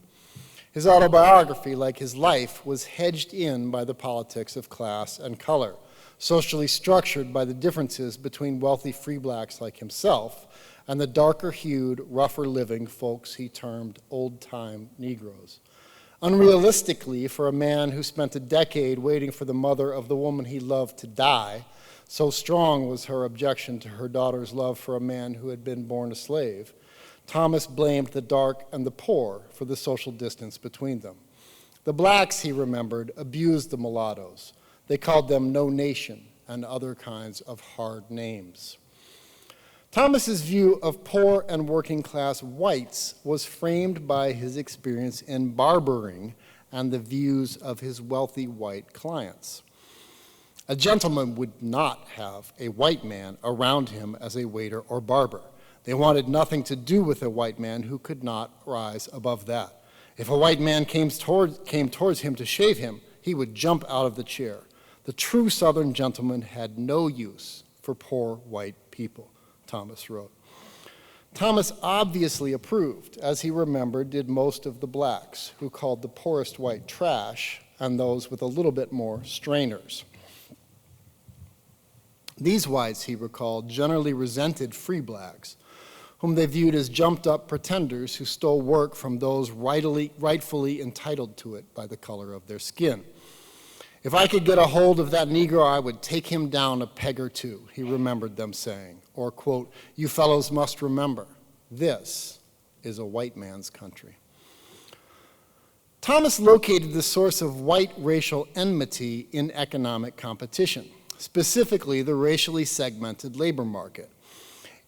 His autobiography, like his life, was hedged in by the politics of class and color, socially structured by the differences between wealthy free blacks like himself and the darker-hued, rougher-living folks he termed old-time Negroes. Unrealistically, for a man who spent a decade waiting for the mother of the woman he loved to die, so strong was her objection to her daughter's love for a man who had been born a slave, Thomas blamed the dark and the poor for the social distance between them. The blacks, he remembered, abused the mulattoes. They called them no nation and other kinds of hard names. Thomas's view of poor and working class whites was framed by his experience in barbering and the views of his wealthy white clients. A gentleman would not have a white man around him as a waiter or barber. They wanted nothing to do with a white man who could not rise above that. If a white man came towards him to shave him, he would jump out of the chair. The true Southern gentleman had no use for poor white people, Thomas wrote. Thomas obviously approved, as he remembered did most of the blacks, who called the poorest white trash and those with a little bit more strainers. These whites, he recalled, generally resented free blacks, whom they viewed as jumped-up pretenders who stole work from those rightfully entitled to it by the color of their skin. If I could get a hold of that Negro, I would take him down a peg or two, he remembered them saying. Or, quote, you fellows must remember, this is a white man's country. Thomas located the source of white racial enmity in economic competition, specifically the racially segmented labor market,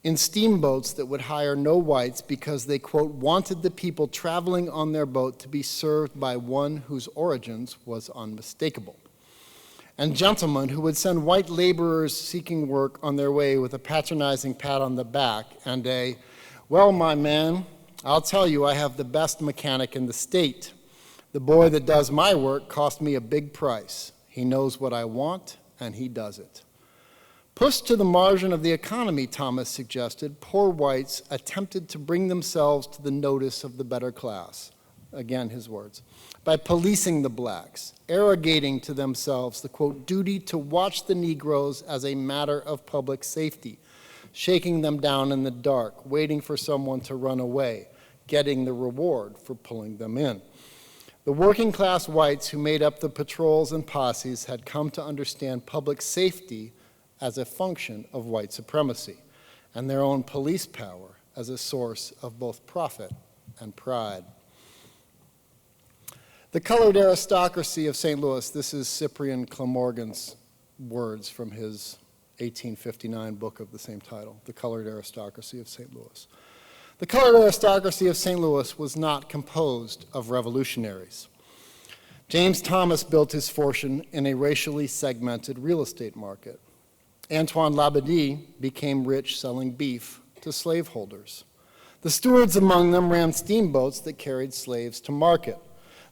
in steamboats that would hire no whites because they, quote, wanted the people traveling on their boat to be served by one whose origins was unmistakable, and gentlemen who would send white laborers seeking work on their way with a patronizing pat on the back and a, well, my man, I'll tell you I have the best mechanic in the state. The boy that does my work cost me a big price. He knows what I want, and he does it. Pushed to the margin of the economy, Thomas suggested, poor whites attempted to bring themselves to the notice of the better class, again his words, by policing the blacks, arrogating to themselves the, quote, duty to watch the Negroes as a matter of public safety, shaking them down in the dark, waiting for someone to run away, getting the reward for pulling them in. The working class whites who made up the patrols and posses had come to understand public safety as a function of white supremacy, and their own police power as a source of both profit and pride. The colored aristocracy of St. Louis, this is Cyprian Glamorgan's words from his 1859 book of the same title, The Colored Aristocracy of St. Louis. The colored aristocracy of St. Louis was not composed of revolutionaries. James Thomas built his fortune in a racially segmented real estate market. Antoine Labadie became rich selling beef to slaveholders. The stewards among them ran steamboats that carried slaves to market.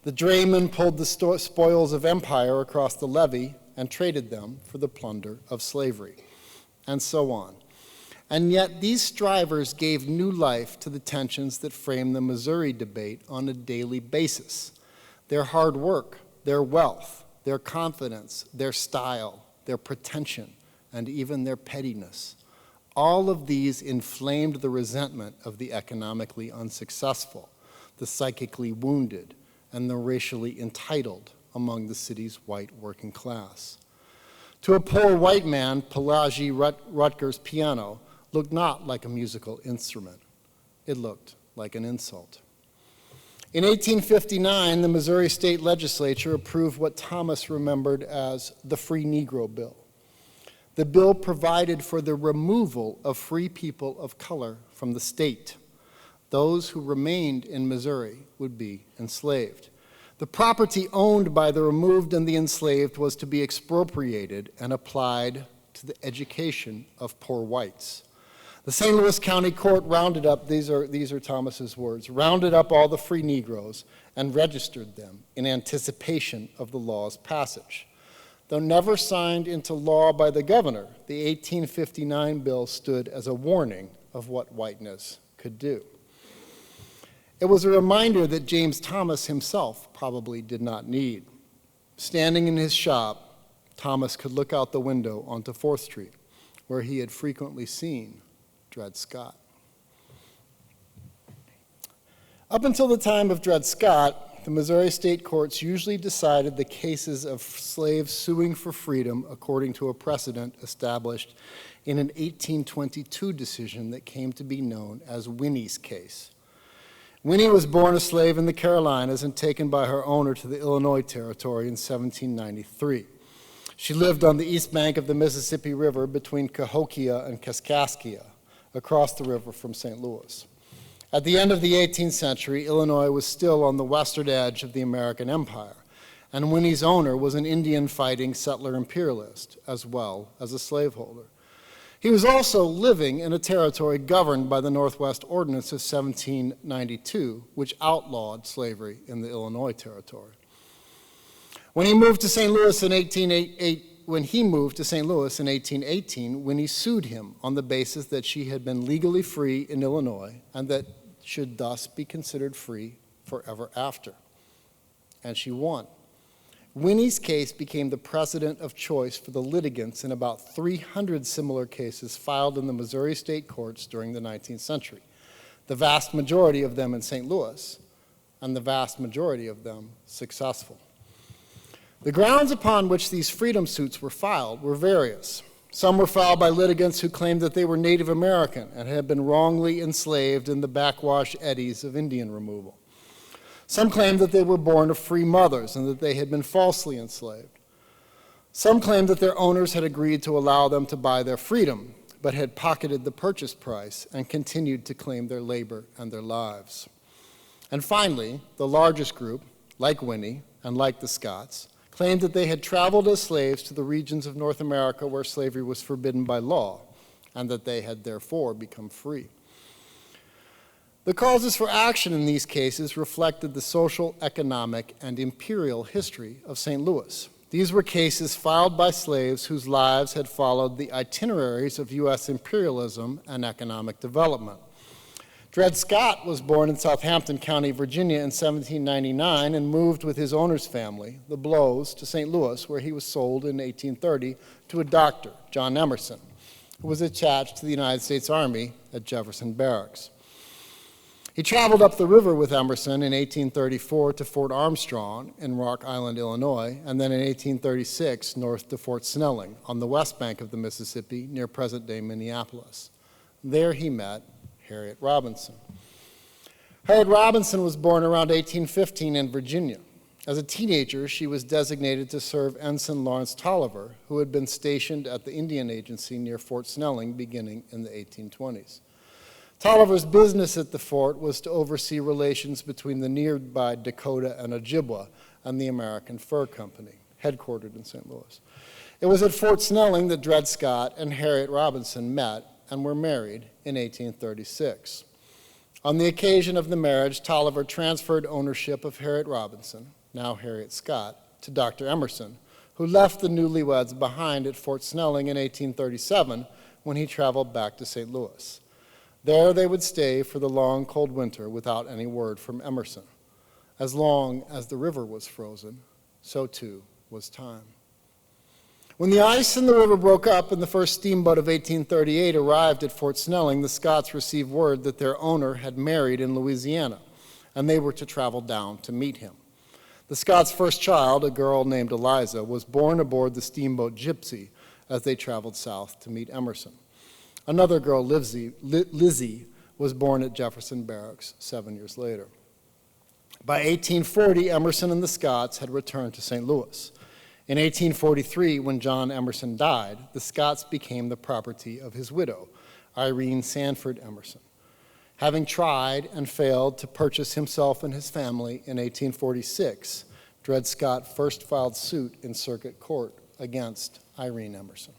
The draymen pulled the spoils of empire across the levee and traded them for the plunder of slavery, and so on. And yet these strivers gave new life to the tensions that frame the Missouri debate on a daily basis. Their hard work, their wealth, their confidence, their style, their pretension, and even their pettiness. All of these inflamed the resentment of the economically unsuccessful, the psychically wounded, and the racially entitled among the city's white working class. To a poor white man, Pelagi Rutger's piano looked not like a musical instrument. It looked like an insult. In 1859, the Missouri State Legislature approved what Thomas remembered as the Free Negro Bill. The bill provided for the removal of free people of color from the state. Those who remained in Missouri would be enslaved. The property owned by the removed and the enslaved was to be expropriated and applied to the education of poor whites. The St. Louis County Court rounded up, these are Thomas's words, rounded up all the free Negroes and registered them in anticipation of the law's passage. Though never signed into law by the governor, the 1859 bill stood as a warning of what whiteness could do. It was a reminder that James Thomas himself probably did not need. Standing in his shop, Thomas could look out the window onto 4th Street, where he had frequently seen Dred Scott. Up until the time of Dred Scott, the Missouri state courts usually decided the cases of slaves suing for freedom according to a precedent established in an 1822 decision that came to be known as Winnie's case. Winnie was born a slave in the Carolinas and taken by her owner to the Illinois Territory in 1793. She lived on the east bank of the Mississippi River between Cahokia and Kaskaskia, across the river from St. Louis. At the end of the 18th century, Illinois was still on the western edge of the American Empire, and Winnie's owner was an Indian-fighting settler imperialist, as well as a slaveholder. He was also living in a territory governed by the Northwest Ordinance of 1792, which outlawed slavery in the Illinois Territory. When he moved to St. Louis in 1818, Winnie sued him on the basis that she had been legally free in Illinois and that should thus be considered free forever after. And she won. Winnie's case became the precedent of choice for the litigants in about 300 similar cases filed in the Missouri state courts during the 19th century, the vast majority of them in St. Louis, and the vast majority of them successful. The grounds upon which these freedom suits were filed were various. Some were filed by litigants who claimed that they were Native American and had been wrongly enslaved in the backwash eddies of Indian removal. Some claimed that they were born of free mothers and that they had been falsely enslaved. Some claimed that their owners had agreed to allow them to buy their freedom, but had pocketed the purchase price and continued to claim their labor and their lives. And finally, the largest group, like Winnie and like the Scots, claimed that they had traveled as slaves to the regions of North America where slavery was forbidden by law, and that they had therefore become free. The causes for action in these cases reflected the social, economic, and imperial history of St. Louis. These were cases filed by slaves whose lives had followed the itineraries of U.S. imperialism and economic development. Dred Scott was born in Southampton County, Virginia in 1799 and moved with his owner's family, the Blows, to St. Louis, where he was sold in 1830 to a doctor, John Emerson, who was attached to the United States Army at Jefferson Barracks. He traveled up the river with Emerson in 1834 to Fort Armstrong in Rock Island, Illinois, and then in 1836 north to Fort Snelling on the west bank of the Mississippi near present-day Minneapolis. There he met Harriet Robinson. Harriet Robinson was born around 1815 in Virginia. As a teenager, she was designated to serve Ensign Lawrence Tolliver, who had been stationed at the Indian Agency near Fort Snelling beginning in the 1820s. Tolliver's business at the fort was to oversee relations between the nearby Dakota and Ojibwa and the American Fur Company, headquartered in St. Louis. It was at Fort Snelling that Dred Scott and Harriet Robinson met and were married in 1836. On the occasion of the marriage, Tolliver transferred ownership of Harriet Robinson, now Harriet Scott, to Dr. Emerson, who left the newlyweds behind at Fort Snelling in 1837 when he traveled back to St. Louis. There they would stay for the long, cold winter without any word from Emerson. As long as the river was frozen, so too was time. When the ice in the river broke up and the first steamboat of 1838 arrived at Fort Snelling, the Scotts received word that their owner had married in Louisiana, and they were to travel down to meet him. The Scotts' first child, a girl named Eliza, was born aboard the steamboat Gypsy as they traveled south to meet Emerson. Another girl, Lizzie, was born at Jefferson Barracks 7 years later. By 1840, Emerson and the Scotts had returned to St. Louis. In 1843, when John Emerson died, the Scotts became the property of his widow, Irene Sanford Emerson. Having tried and failed to purchase himself and his family in 1846, Dred Scott first filed suit in circuit court against Irene Emerson.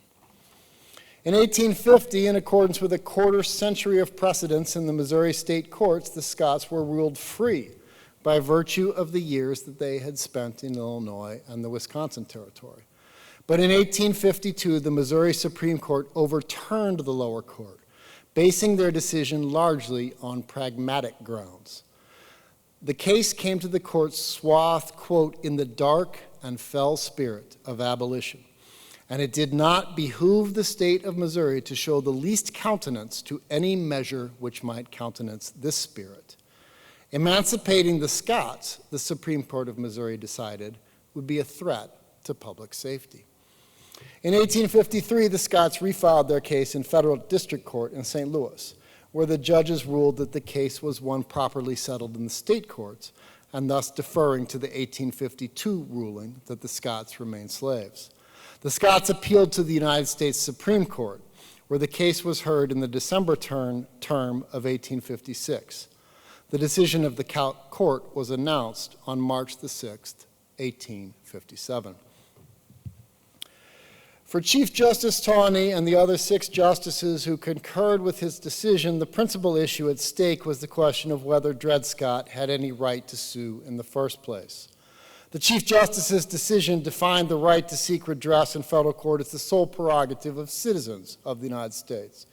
In 1850, in accordance with a quarter century of precedents in the Missouri state courts, the Scotts were ruled free by virtue of the years that they had spent in Illinois and the Wisconsin Territory. But in 1852, the Missouri Supreme Court overturned the lower court, basing their decision largely on pragmatic grounds. The case came to the court swathed, quote, in the dark and fell spirit of abolition. And it did not behoove the state of Missouri to show the least countenance to any measure which might countenance this spirit. Emancipating the Scotts, the Supreme Court of Missouri decided, would be a threat to public safety. In 1853, the Scotts refiled their case in federal district court in St. Louis, where the judges ruled that the case was one properly settled in the state courts, and thus deferring to the 1852 ruling that the Scotts remained slaves. The Scotts appealed to the United States Supreme Court, where the case was heard in the December term of 1856. The decision of the court was announced on March the 6th, 1857. For Chief Justice Taney and the other 6 justices who concurred with his decision, the principal issue at stake was the question of whether Dred Scott had any right to sue in the first place. The Chief Justice's decision defined the right to seek redress in federal court as the sole prerogative of citizens of the United States.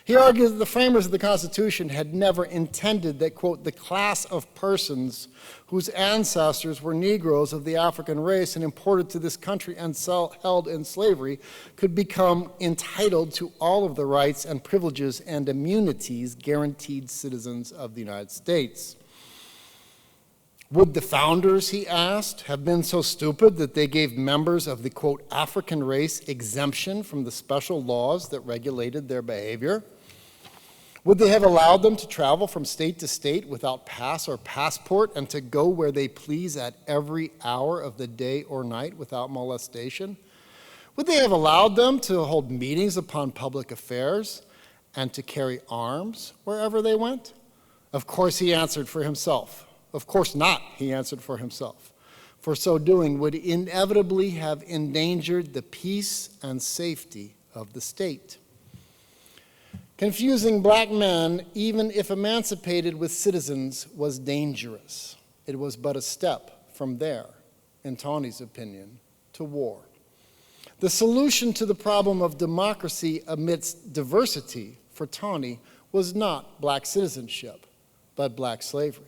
He argued that the framers of the Constitution had never intended that, quote, the class of persons whose ancestors were Negroes of the African race and imported to this country and held in slavery could become entitled to all of the rights and privileges and immunities guaranteed citizens of the United States. Would the founders, he asked, have been so stupid that they gave members of the, quote, African race exemption from the special laws that regulated their behavior? Would they have allowed them to travel from state to state without pass or passport and to go where they please at every hour of the day or night without molestation? Would they have allowed them to hold meetings upon public affairs and to carry arms wherever they went? Of course, he answered for himself. Of course not, he answered for himself. For so doing would inevitably have endangered the peace and safety of the state. Confusing black men, even if emancipated with citizens, was dangerous. It was but a step from there, in Taney's opinion, to war. The solution to the problem of democracy amidst diversity for Taney was not black citizenship, but black slavery.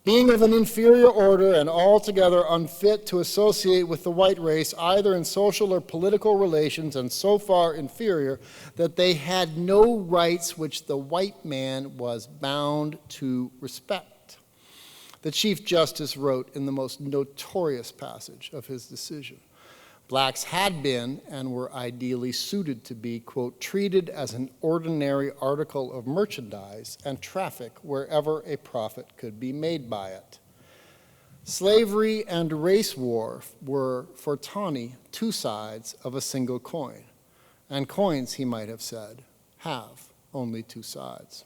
Being of an inferior order and altogether unfit to associate with the white race, either in social or political relations, and so far inferior that they had no rights which the white man was bound to respect. The Chief Justice wrote in the most notorious passage of his decision, blacks had been and were ideally suited to be, quote, treated as an ordinary article of merchandise and traffic wherever a profit could be made by it. Slavery and race war were, for Tawney, two sides of a single coin. And coins, he might have said, have only two sides.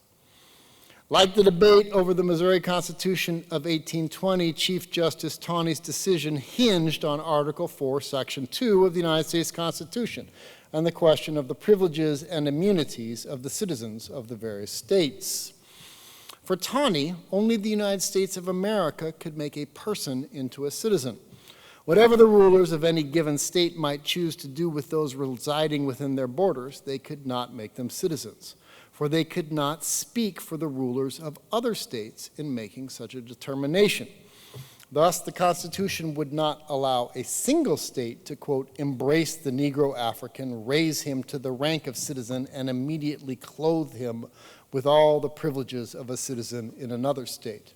Like the debate over the Missouri Constitution of 1820, Chief Justice Tawney's decision hinged on Article 4, Section 2 of the United States Constitution and the question of the privileges and immunities of the citizens of the various states. For Tawney, only the United States of America could make a person into a citizen. Whatever the rulers of any given state might choose to do with those residing within their borders, they could not make them citizens, for they could not speak for the rulers of other states in making such a determination. Thus, the Constitution would not allow a single state to, quote, embrace the Negro African, raise him to the rank of citizen, and immediately clothe him with all the privileges of a citizen in another state.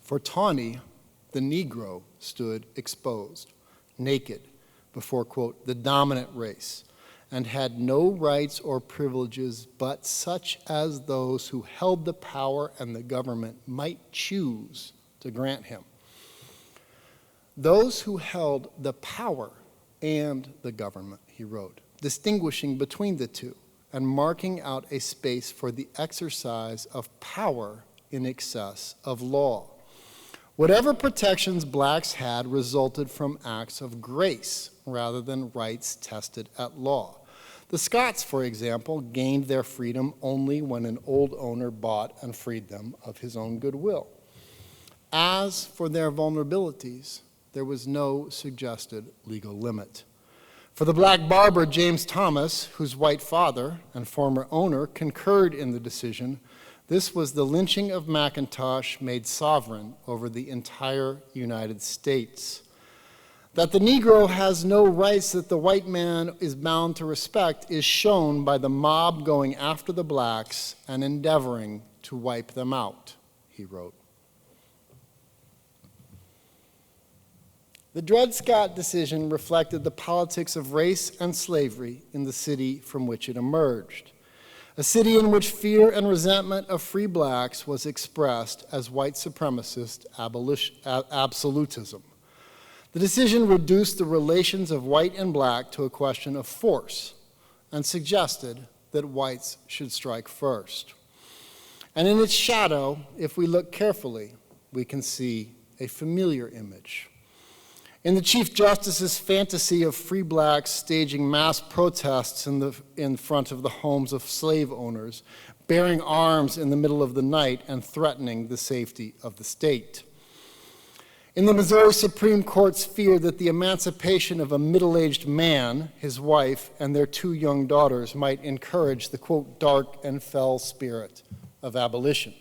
For Tawney, the Negro stood exposed, naked, before, quote, the dominant race, and had no rights or privileges but such as those who held the power and the government might choose to grant him. Those who held the power and the government, he wrote, distinguishing between the two and marking out a space for the exercise of power in excess of law. Whatever protections blacks had resulted from acts of grace rather than rights tested at law. The Scots, for example, gained their freedom only when an old owner bought and freed them of his own goodwill. As for their vulnerabilities, there was no suggested legal limit. For the black barber, James Thomas, whose white father and former owner concurred in the decision, this was the lynching of Mcintosh made sovereign over the entire United States. That the Negro has no rights that the white man is bound to respect is shown by the mob going after the blacks and endeavoring to wipe them out, he wrote. The Dred Scott decision reflected the politics of race and slavery in the city from which it emerged, a city in which fear and resentment of free blacks was expressed as white supremacist absolutism. The decision reduced the relations of white and black to a question of force and suggested that whites should strike first. And in its shadow, if we look carefully, we can see a familiar image. In the Chief Justice's fantasy of free blacks staging mass protests in front of the homes of slave owners, bearing arms in the middle of the night and threatening the safety of the state. In the Missouri Supreme Court's fear that the emancipation of a middle-aged man, his wife, and their two young daughters might encourage the, quote, dark and fell spirit of abolition.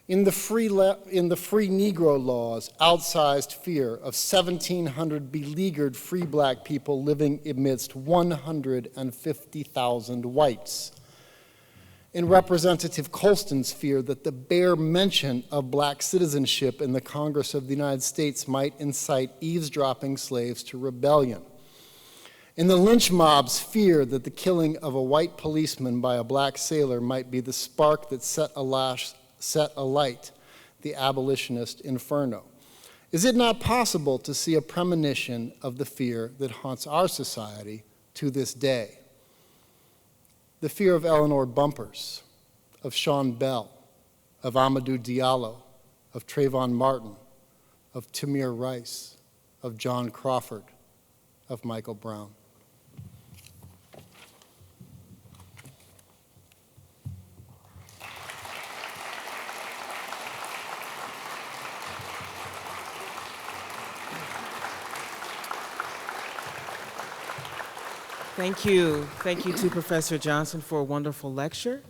In the free Negro laws, outsized fear of 1,700 beleaguered free black people living amidst 150,000 whites. In Representative Colston's fear that the bare mention of black citizenship in the Congress of the United States might incite eavesdropping slaves to rebellion. In the lynch mob's fear that the killing of a white policeman by a black sailor might be the spark that set alight the abolitionist inferno. Is it not possible to see a premonition of the fear that haunts our society to this day? The fear of Eleanor Bumpurs, of Sean Bell, of Amadou Diallo, of Trayvon Martin, of Tamir Rice, of John Crawford, of Michael Brown. Thank you. Thank you to Professor Johnson for a wonderful lecture.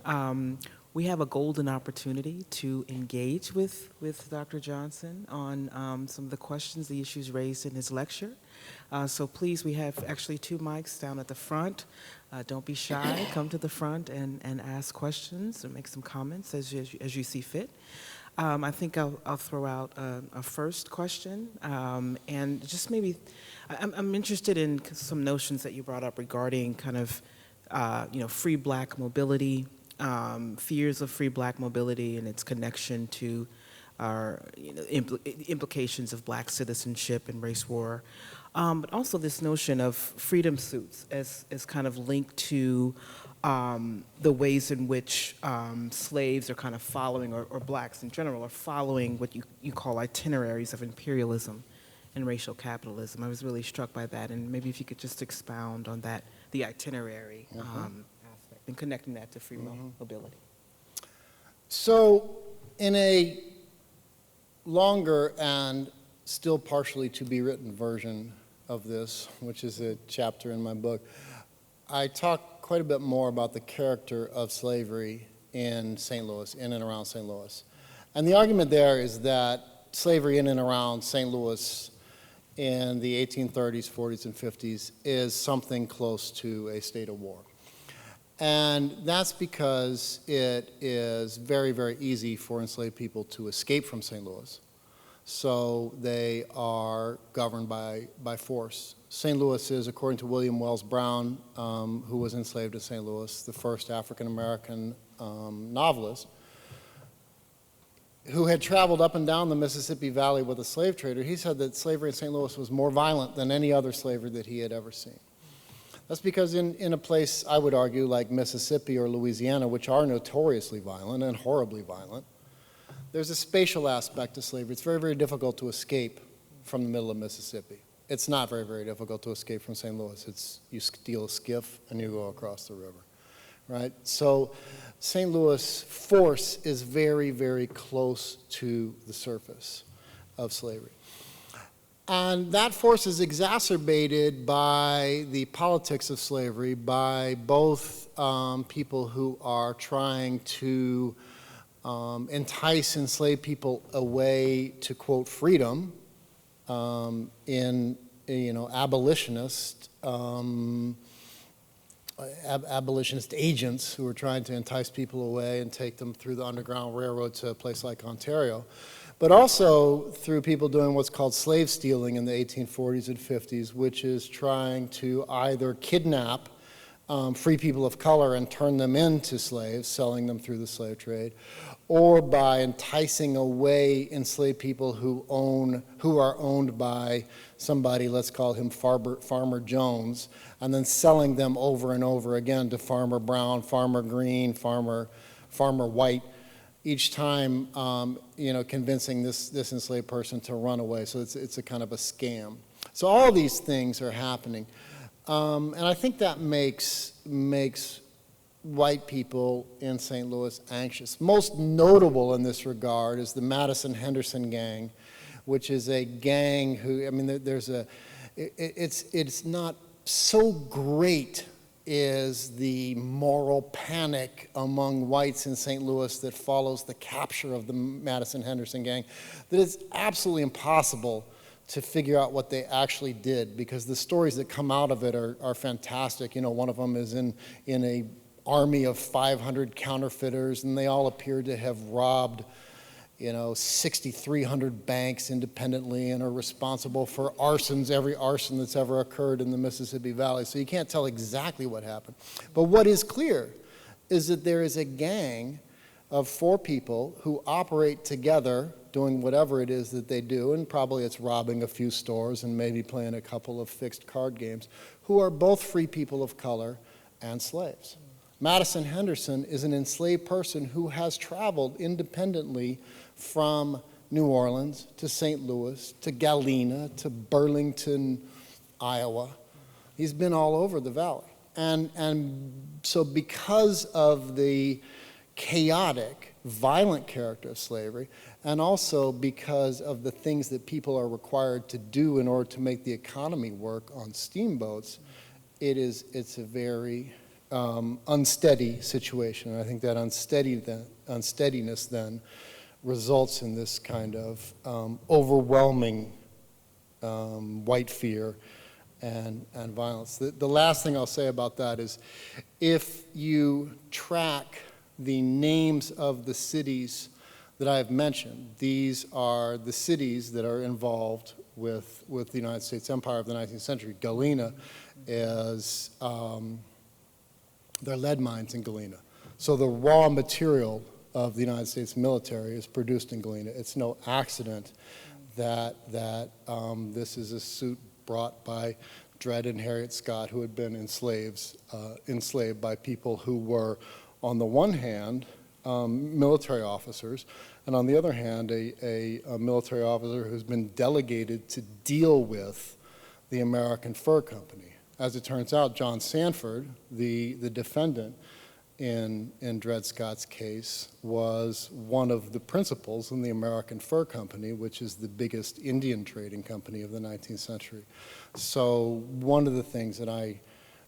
we have a golden opportunity to engage with Dr. Johnson on some of the questions, the issues raised in his lecture. So please, we have actually 2 mics down at the front. Don't be shy. Come to the front and ask questions or make some comments as you see fit. I think I'll throw out a first question, and just maybe I'm interested in some notions that you brought up regarding kind of free black mobility, fears of free black mobility and its connection to our implications of black citizenship and race war, but also this notion of freedom suits as kind of linked to the ways in which slaves are kind of following, or blacks in general are following what you call itineraries of imperialism and racial capitalism. I was really struck by that, and maybe if you could just expound on that, the itinerary aspect, and connecting that to free mobility. So in a longer and still partially to be written version of this, which is a chapter in my book, I talk quite a bit more about the character of slavery in St. Louis, in and around St. Louis. And the argument there is that slavery in and around St. Louis in the 1830s, 40s, and 50s is something close to a state of war. And that's because it is very, very easy for enslaved people to escape from St. Louis. So they are governed by force. St. Louis is, according to William Wells Brown, who was enslaved in St. Louis, the first African-American novelist, who had traveled up and down the Mississippi Valley with a slave trader. He said that slavery in St. Louis was more violent than any other slavery that he had ever seen. That's because in a place, I would argue, like Mississippi or Louisiana, which are notoriously violent and horribly violent, there's a spatial aspect to slavery. It's very, very difficult to escape from the middle of Mississippi. It's not very, very difficult to escape from St. Louis. It's you steal a skiff and you go across the river, right? So St. Louis force is very, very close to the surface of slavery. And that force is exacerbated by the politics of slavery, by both people who are trying to entice enslaved people away to, quote, freedom, in abolitionist agents who are trying to entice people away and take them through the Underground Railroad to a place like Ontario, but also through people doing what's called slave stealing in the 1840s and 50s, which is trying to either kidnap free people of color and turn them into slaves, selling them through the slave trade, or by enticing away enslaved people who are owned by somebody, let's call him Farmer Jones, and then selling them over and over again to Farmer Brown, Farmer Green, Farmer White, each time convincing this enslaved person to run away. So it's a kind of a scam. So all these things are happening. And I think that makes white people in St. Louis anxious. Most notable in this regard is the Madison Henderson gang, which is a gang who, it's not so great is the moral panic among whites in St. Louis that follows the capture of the Madison Henderson gang that it's absolutely impossible to figure out what they actually did, because the stories that come out of it are fantastic. One of them is in a army of 500 counterfeiters, and they all appear to have robbed 6,300 banks independently and are responsible for every arson that's ever occurred in the Mississippi Valley. So you can't tell exactly what happened. But what is clear is that there is a gang of 4 people who operate together doing whatever it is that they do, and probably it's robbing a few stores and maybe playing a couple of fixed card games, who are both free people of color and slaves. Madison Henderson is an enslaved person who has traveled independently from New Orleans to St. Louis to Galena to Burlington, Iowa. He's been all over the valley. And so because of the chaotic, violent character of slavery, and also because of the things that people are required to do in order to make the economy work on steamboats, it's a very unsteady situation. And I think that unsteadiness then results in this kind of overwhelming white fear and violence. The last thing I'll say about that is, if you track the names of the cities that I have mentioned, these are the cities that are involved with the United States Empire of the 19th century. Galena is, there are lead mines in Galena. So the raw material of the United States military is produced in Galena. It's no accident that this is a suit brought by Dred and Harriet Scott, who had been enslaved by people who were, on the one hand, military officers, and on the other hand, a military officer who's been delegated to deal with the American Fur Company. As it turns out, John Sanford, the defendant in Dred Scott's case, was one of the principals in the American Fur Company, which is the biggest Indian trading company of the 19th century. So one of the things that I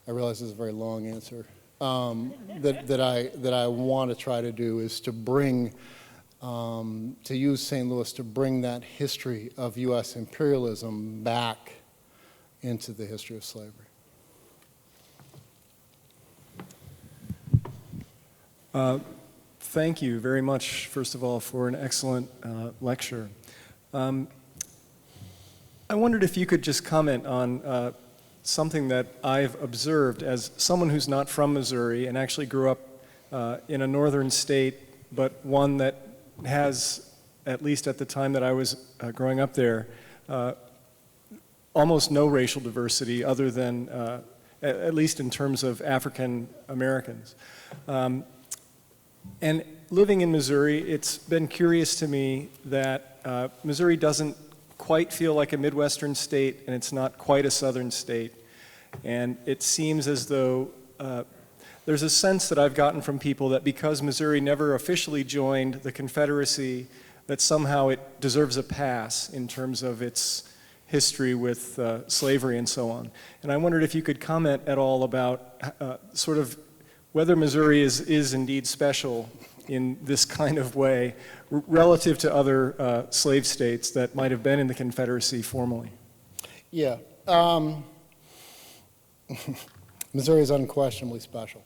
realize is a very long answer, that I want to try to do is to bring, to use St. Louis to bring that history of U.S. imperialism back into the history of slavery. Thank you very much, first of all, for an excellent lecture. I wondered if you could just comment on something that I've observed as someone who's not from Missouri and actually grew up in a northern state, but one that has, at least at the time that I was growing up there, almost no racial diversity other than, at least in terms of African Americans. And living in Missouri, it's been curious to me that Missouri doesn't quite feel like a Midwestern state, and it's not quite a Southern state. And it seems as though there's a sense that I've gotten from people that because Missouri never officially joined the Confederacy, that somehow it deserves a pass in terms of its history with slavery and so on. And I wondered if you could comment at all about sort of whether Missouri is indeed special in this kind of way relative to other slave states that might have been in the Confederacy formally. Yeah. Missouri is unquestionably special.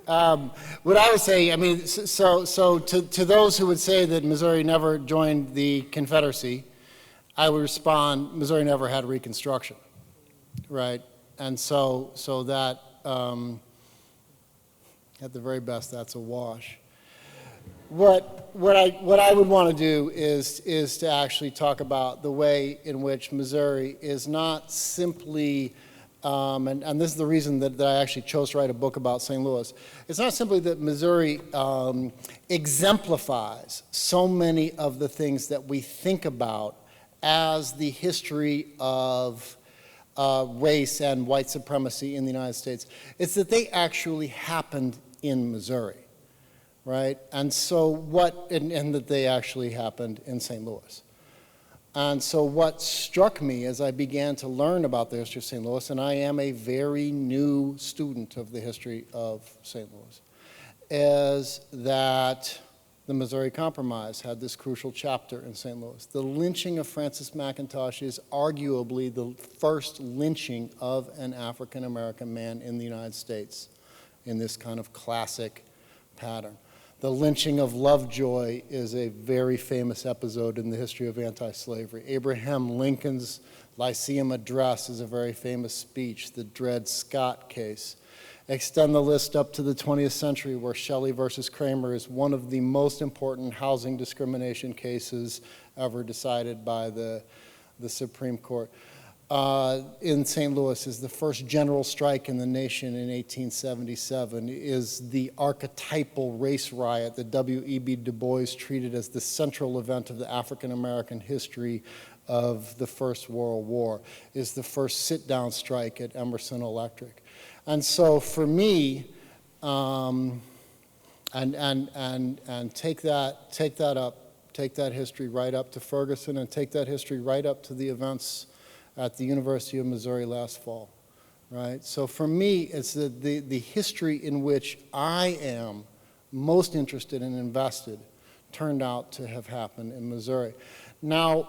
What I would say, I mean, so to those who would say that Missouri never joined the Confederacy, I would respond, Missouri never had Reconstruction, right? And so that, at the very best, that's a wash. What I would want to do is to actually talk about the way in which Missouri is not simply, and this is the reason that I actually chose to write a book about St. Louis. It's not simply that Missouri exemplifies so many of the things that we think about as the history of race and white supremacy in the United States. It's that they actually happened in Missouri, right? And so and that they actually happened in St. Louis. And so what struck me as I began to learn about the history of St. Louis, and I am a very new student of the history of St. Louis, is that the Missouri Compromise had this crucial chapter in St. Louis. The lynching of Francis Mcintosh is arguably the first lynching of an African-American man in the United States in this kind of classic pattern. The lynching of Lovejoy is a very famous episode in the history of anti-slavery. Abraham Lincoln's Lyceum address is a very famous speech. The Dred Scott case. Extend the list up to the 20th century, where Shelley versus Kramer is one of the most important housing discrimination cases ever decided by the Supreme Court. In St. Louis is the first general strike in the nation in 1877, is the archetypal race riot that W.E.B. Du Bois treated as the central event of the African-American history of the First World War, is the first sit-down strike at Emerson Electric. And so for me, and take that history right up to Ferguson, and take that history right up to the events at the University of Missouri last fall, right? So for me, it's the history in which I am most interested and invested turned out to have happened in Missouri. Now,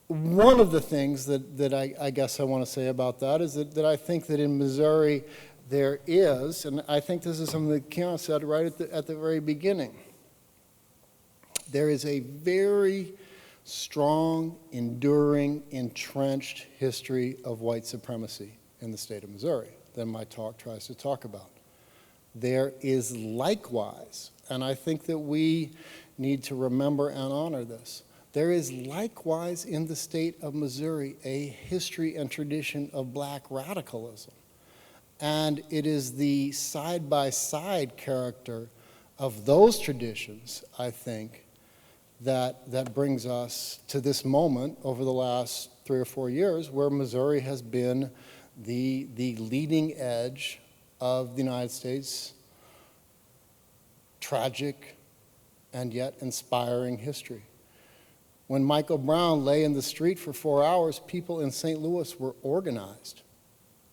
one of the things that I guess I want to say about that is that I think that in Missouri there is, and I think this is something that Keon said right at the very beginning, there is a very strong, enduring, entrenched history of white supremacy in the state of Missouri that my talk tries to talk about. There is likewise, and I think that we need to remember and honor this, there is likewise in the state of Missouri a history and tradition of black radicalism. And it is the side-by-side character of those traditions, I think, that brings us to this moment over the last 3 or 4 years where Missouri has been the leading edge of the United States' tragic and yet inspiring history. When Michael Brown lay in the street for 4 hours, people in St. Louis were organized.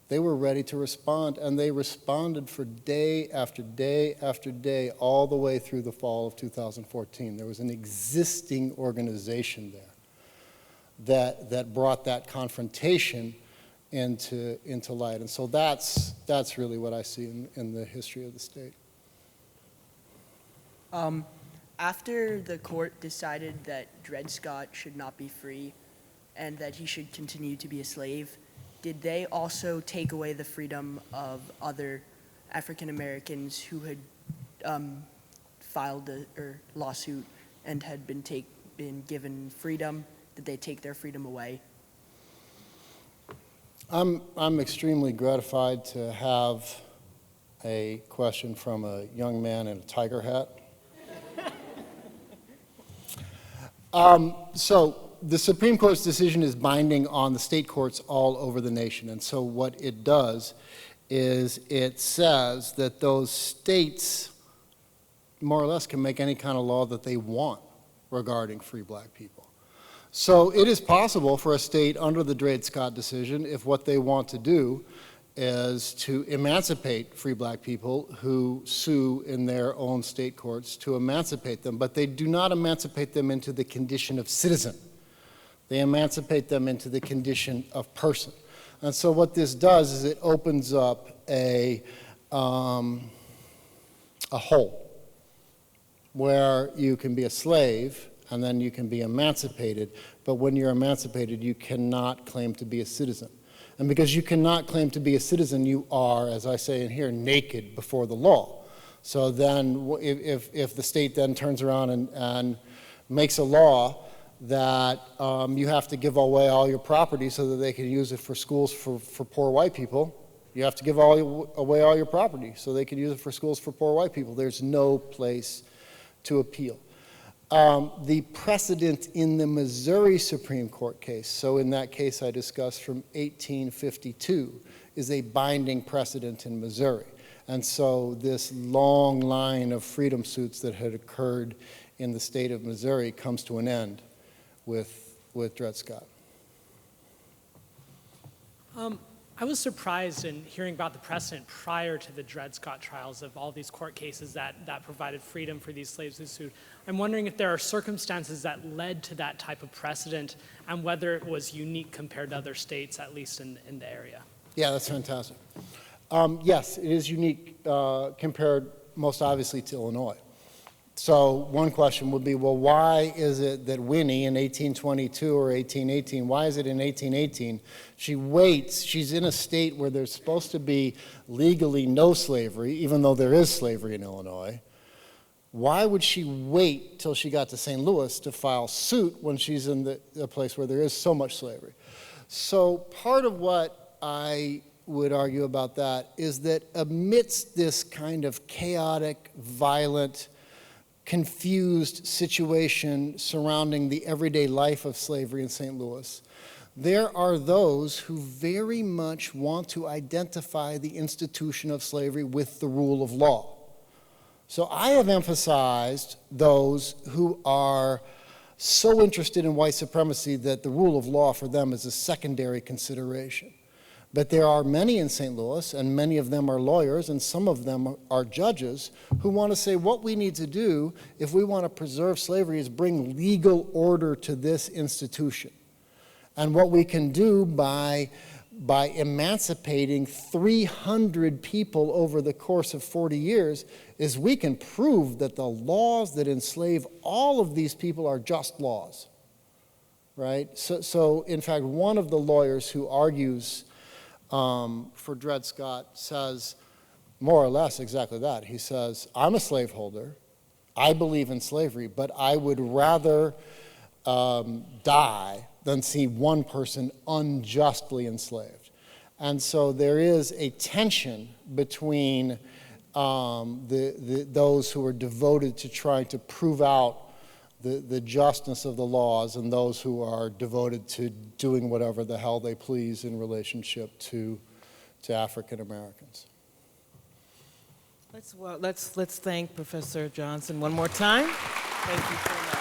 They were ready to respond, and they responded for day after day after day, all the way through the fall of 2014. There was an existing organization there that brought that confrontation into light. And so that's really what I see in the history of the state. After the court decided that Dred Scott should not be free and that he should continue to be a slave, did they also take away the freedom of other African Americans who had filed a lawsuit and had been given freedom? Did they take their freedom away? I'm extremely gratified to have a question from a young man in a tiger hat. So the Supreme Court's decision is binding on the state courts all over the nation. And so what it does is it says that those states more or less can make any kind of law that they want regarding free black people. So it is possible for a state under the Dred Scott decision, if what they want to do is to emancipate free black people who sue in their own state courts, to emancipate them, but they do not emancipate them into the condition of citizen. They emancipate them into the condition of person. And so what this does is it opens up a hole where you can be a slave and then you can be emancipated, but when you're emancipated, you cannot claim to be a citizen. And because you cannot claim to be a citizen, you are, as I say in here, naked before the law. So then if the state then turns around and makes a law that you have to give away all your property so that they can use it for schools for poor white people, you have to give away all your property so they can use it for schools for poor white people. There's no place to appeal. The precedent in the Missouri Supreme Court case, so in that case I discussed from 1852, is a binding precedent in Missouri. And so this long line of freedom suits that had occurred in the state of Missouri comes to an end with Dred Scott. I was surprised in hearing about the precedent prior to the Dred Scott trials of all these court cases that provided freedom for these slaves who sued. I'm wondering if there are circumstances that led to that type of precedent and whether it was unique compared to other states, at least in the area. Yeah, that's fantastic. Yes, it is unique compared most obviously to Illinois. So one question would be, well, why is it that Winnie in 1822 or 1818, why is it in 1818, she waits, she's in a state where there's supposed to be legally no slavery, even though there is slavery in Illinois. Why would she wait till she got to St. Louis to file suit when she's in the place where there is so much slavery? So part of what I would argue about that is that amidst this kind of chaotic, violent, confused situation surrounding the everyday life of slavery in St. Louis, there are those who very much want to identify the institution of slavery with the rule of law. So I have emphasized those who are so interested in white supremacy that the rule of law for them is a secondary consideration. But there are many in St. Louis, and many of them are lawyers, and some of them are judges, who want to say what we need to do if we want to preserve slavery is bring legal order to this institution. And what we can do by emancipating 300 people over the course of 40 years is we can prove that the laws that enslave all of these people are just laws, right? So in fact, one of the lawyers who argues for Dred Scott says more or less exactly that. He says, I'm a slaveholder, I believe in slavery, but I would rather die than see one person unjustly enslaved. And so there is a tension between those who are devoted to trying to prove out the justness of the laws and those who are devoted to doing whatever the hell they please in relationship to African Americans. Let's thank Professor Johnson one more time. Thank you so much.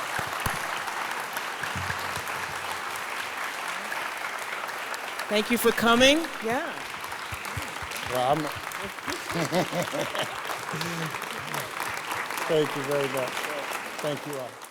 Thank you for coming. Yeah. Well, Thank you very much. Thank you all.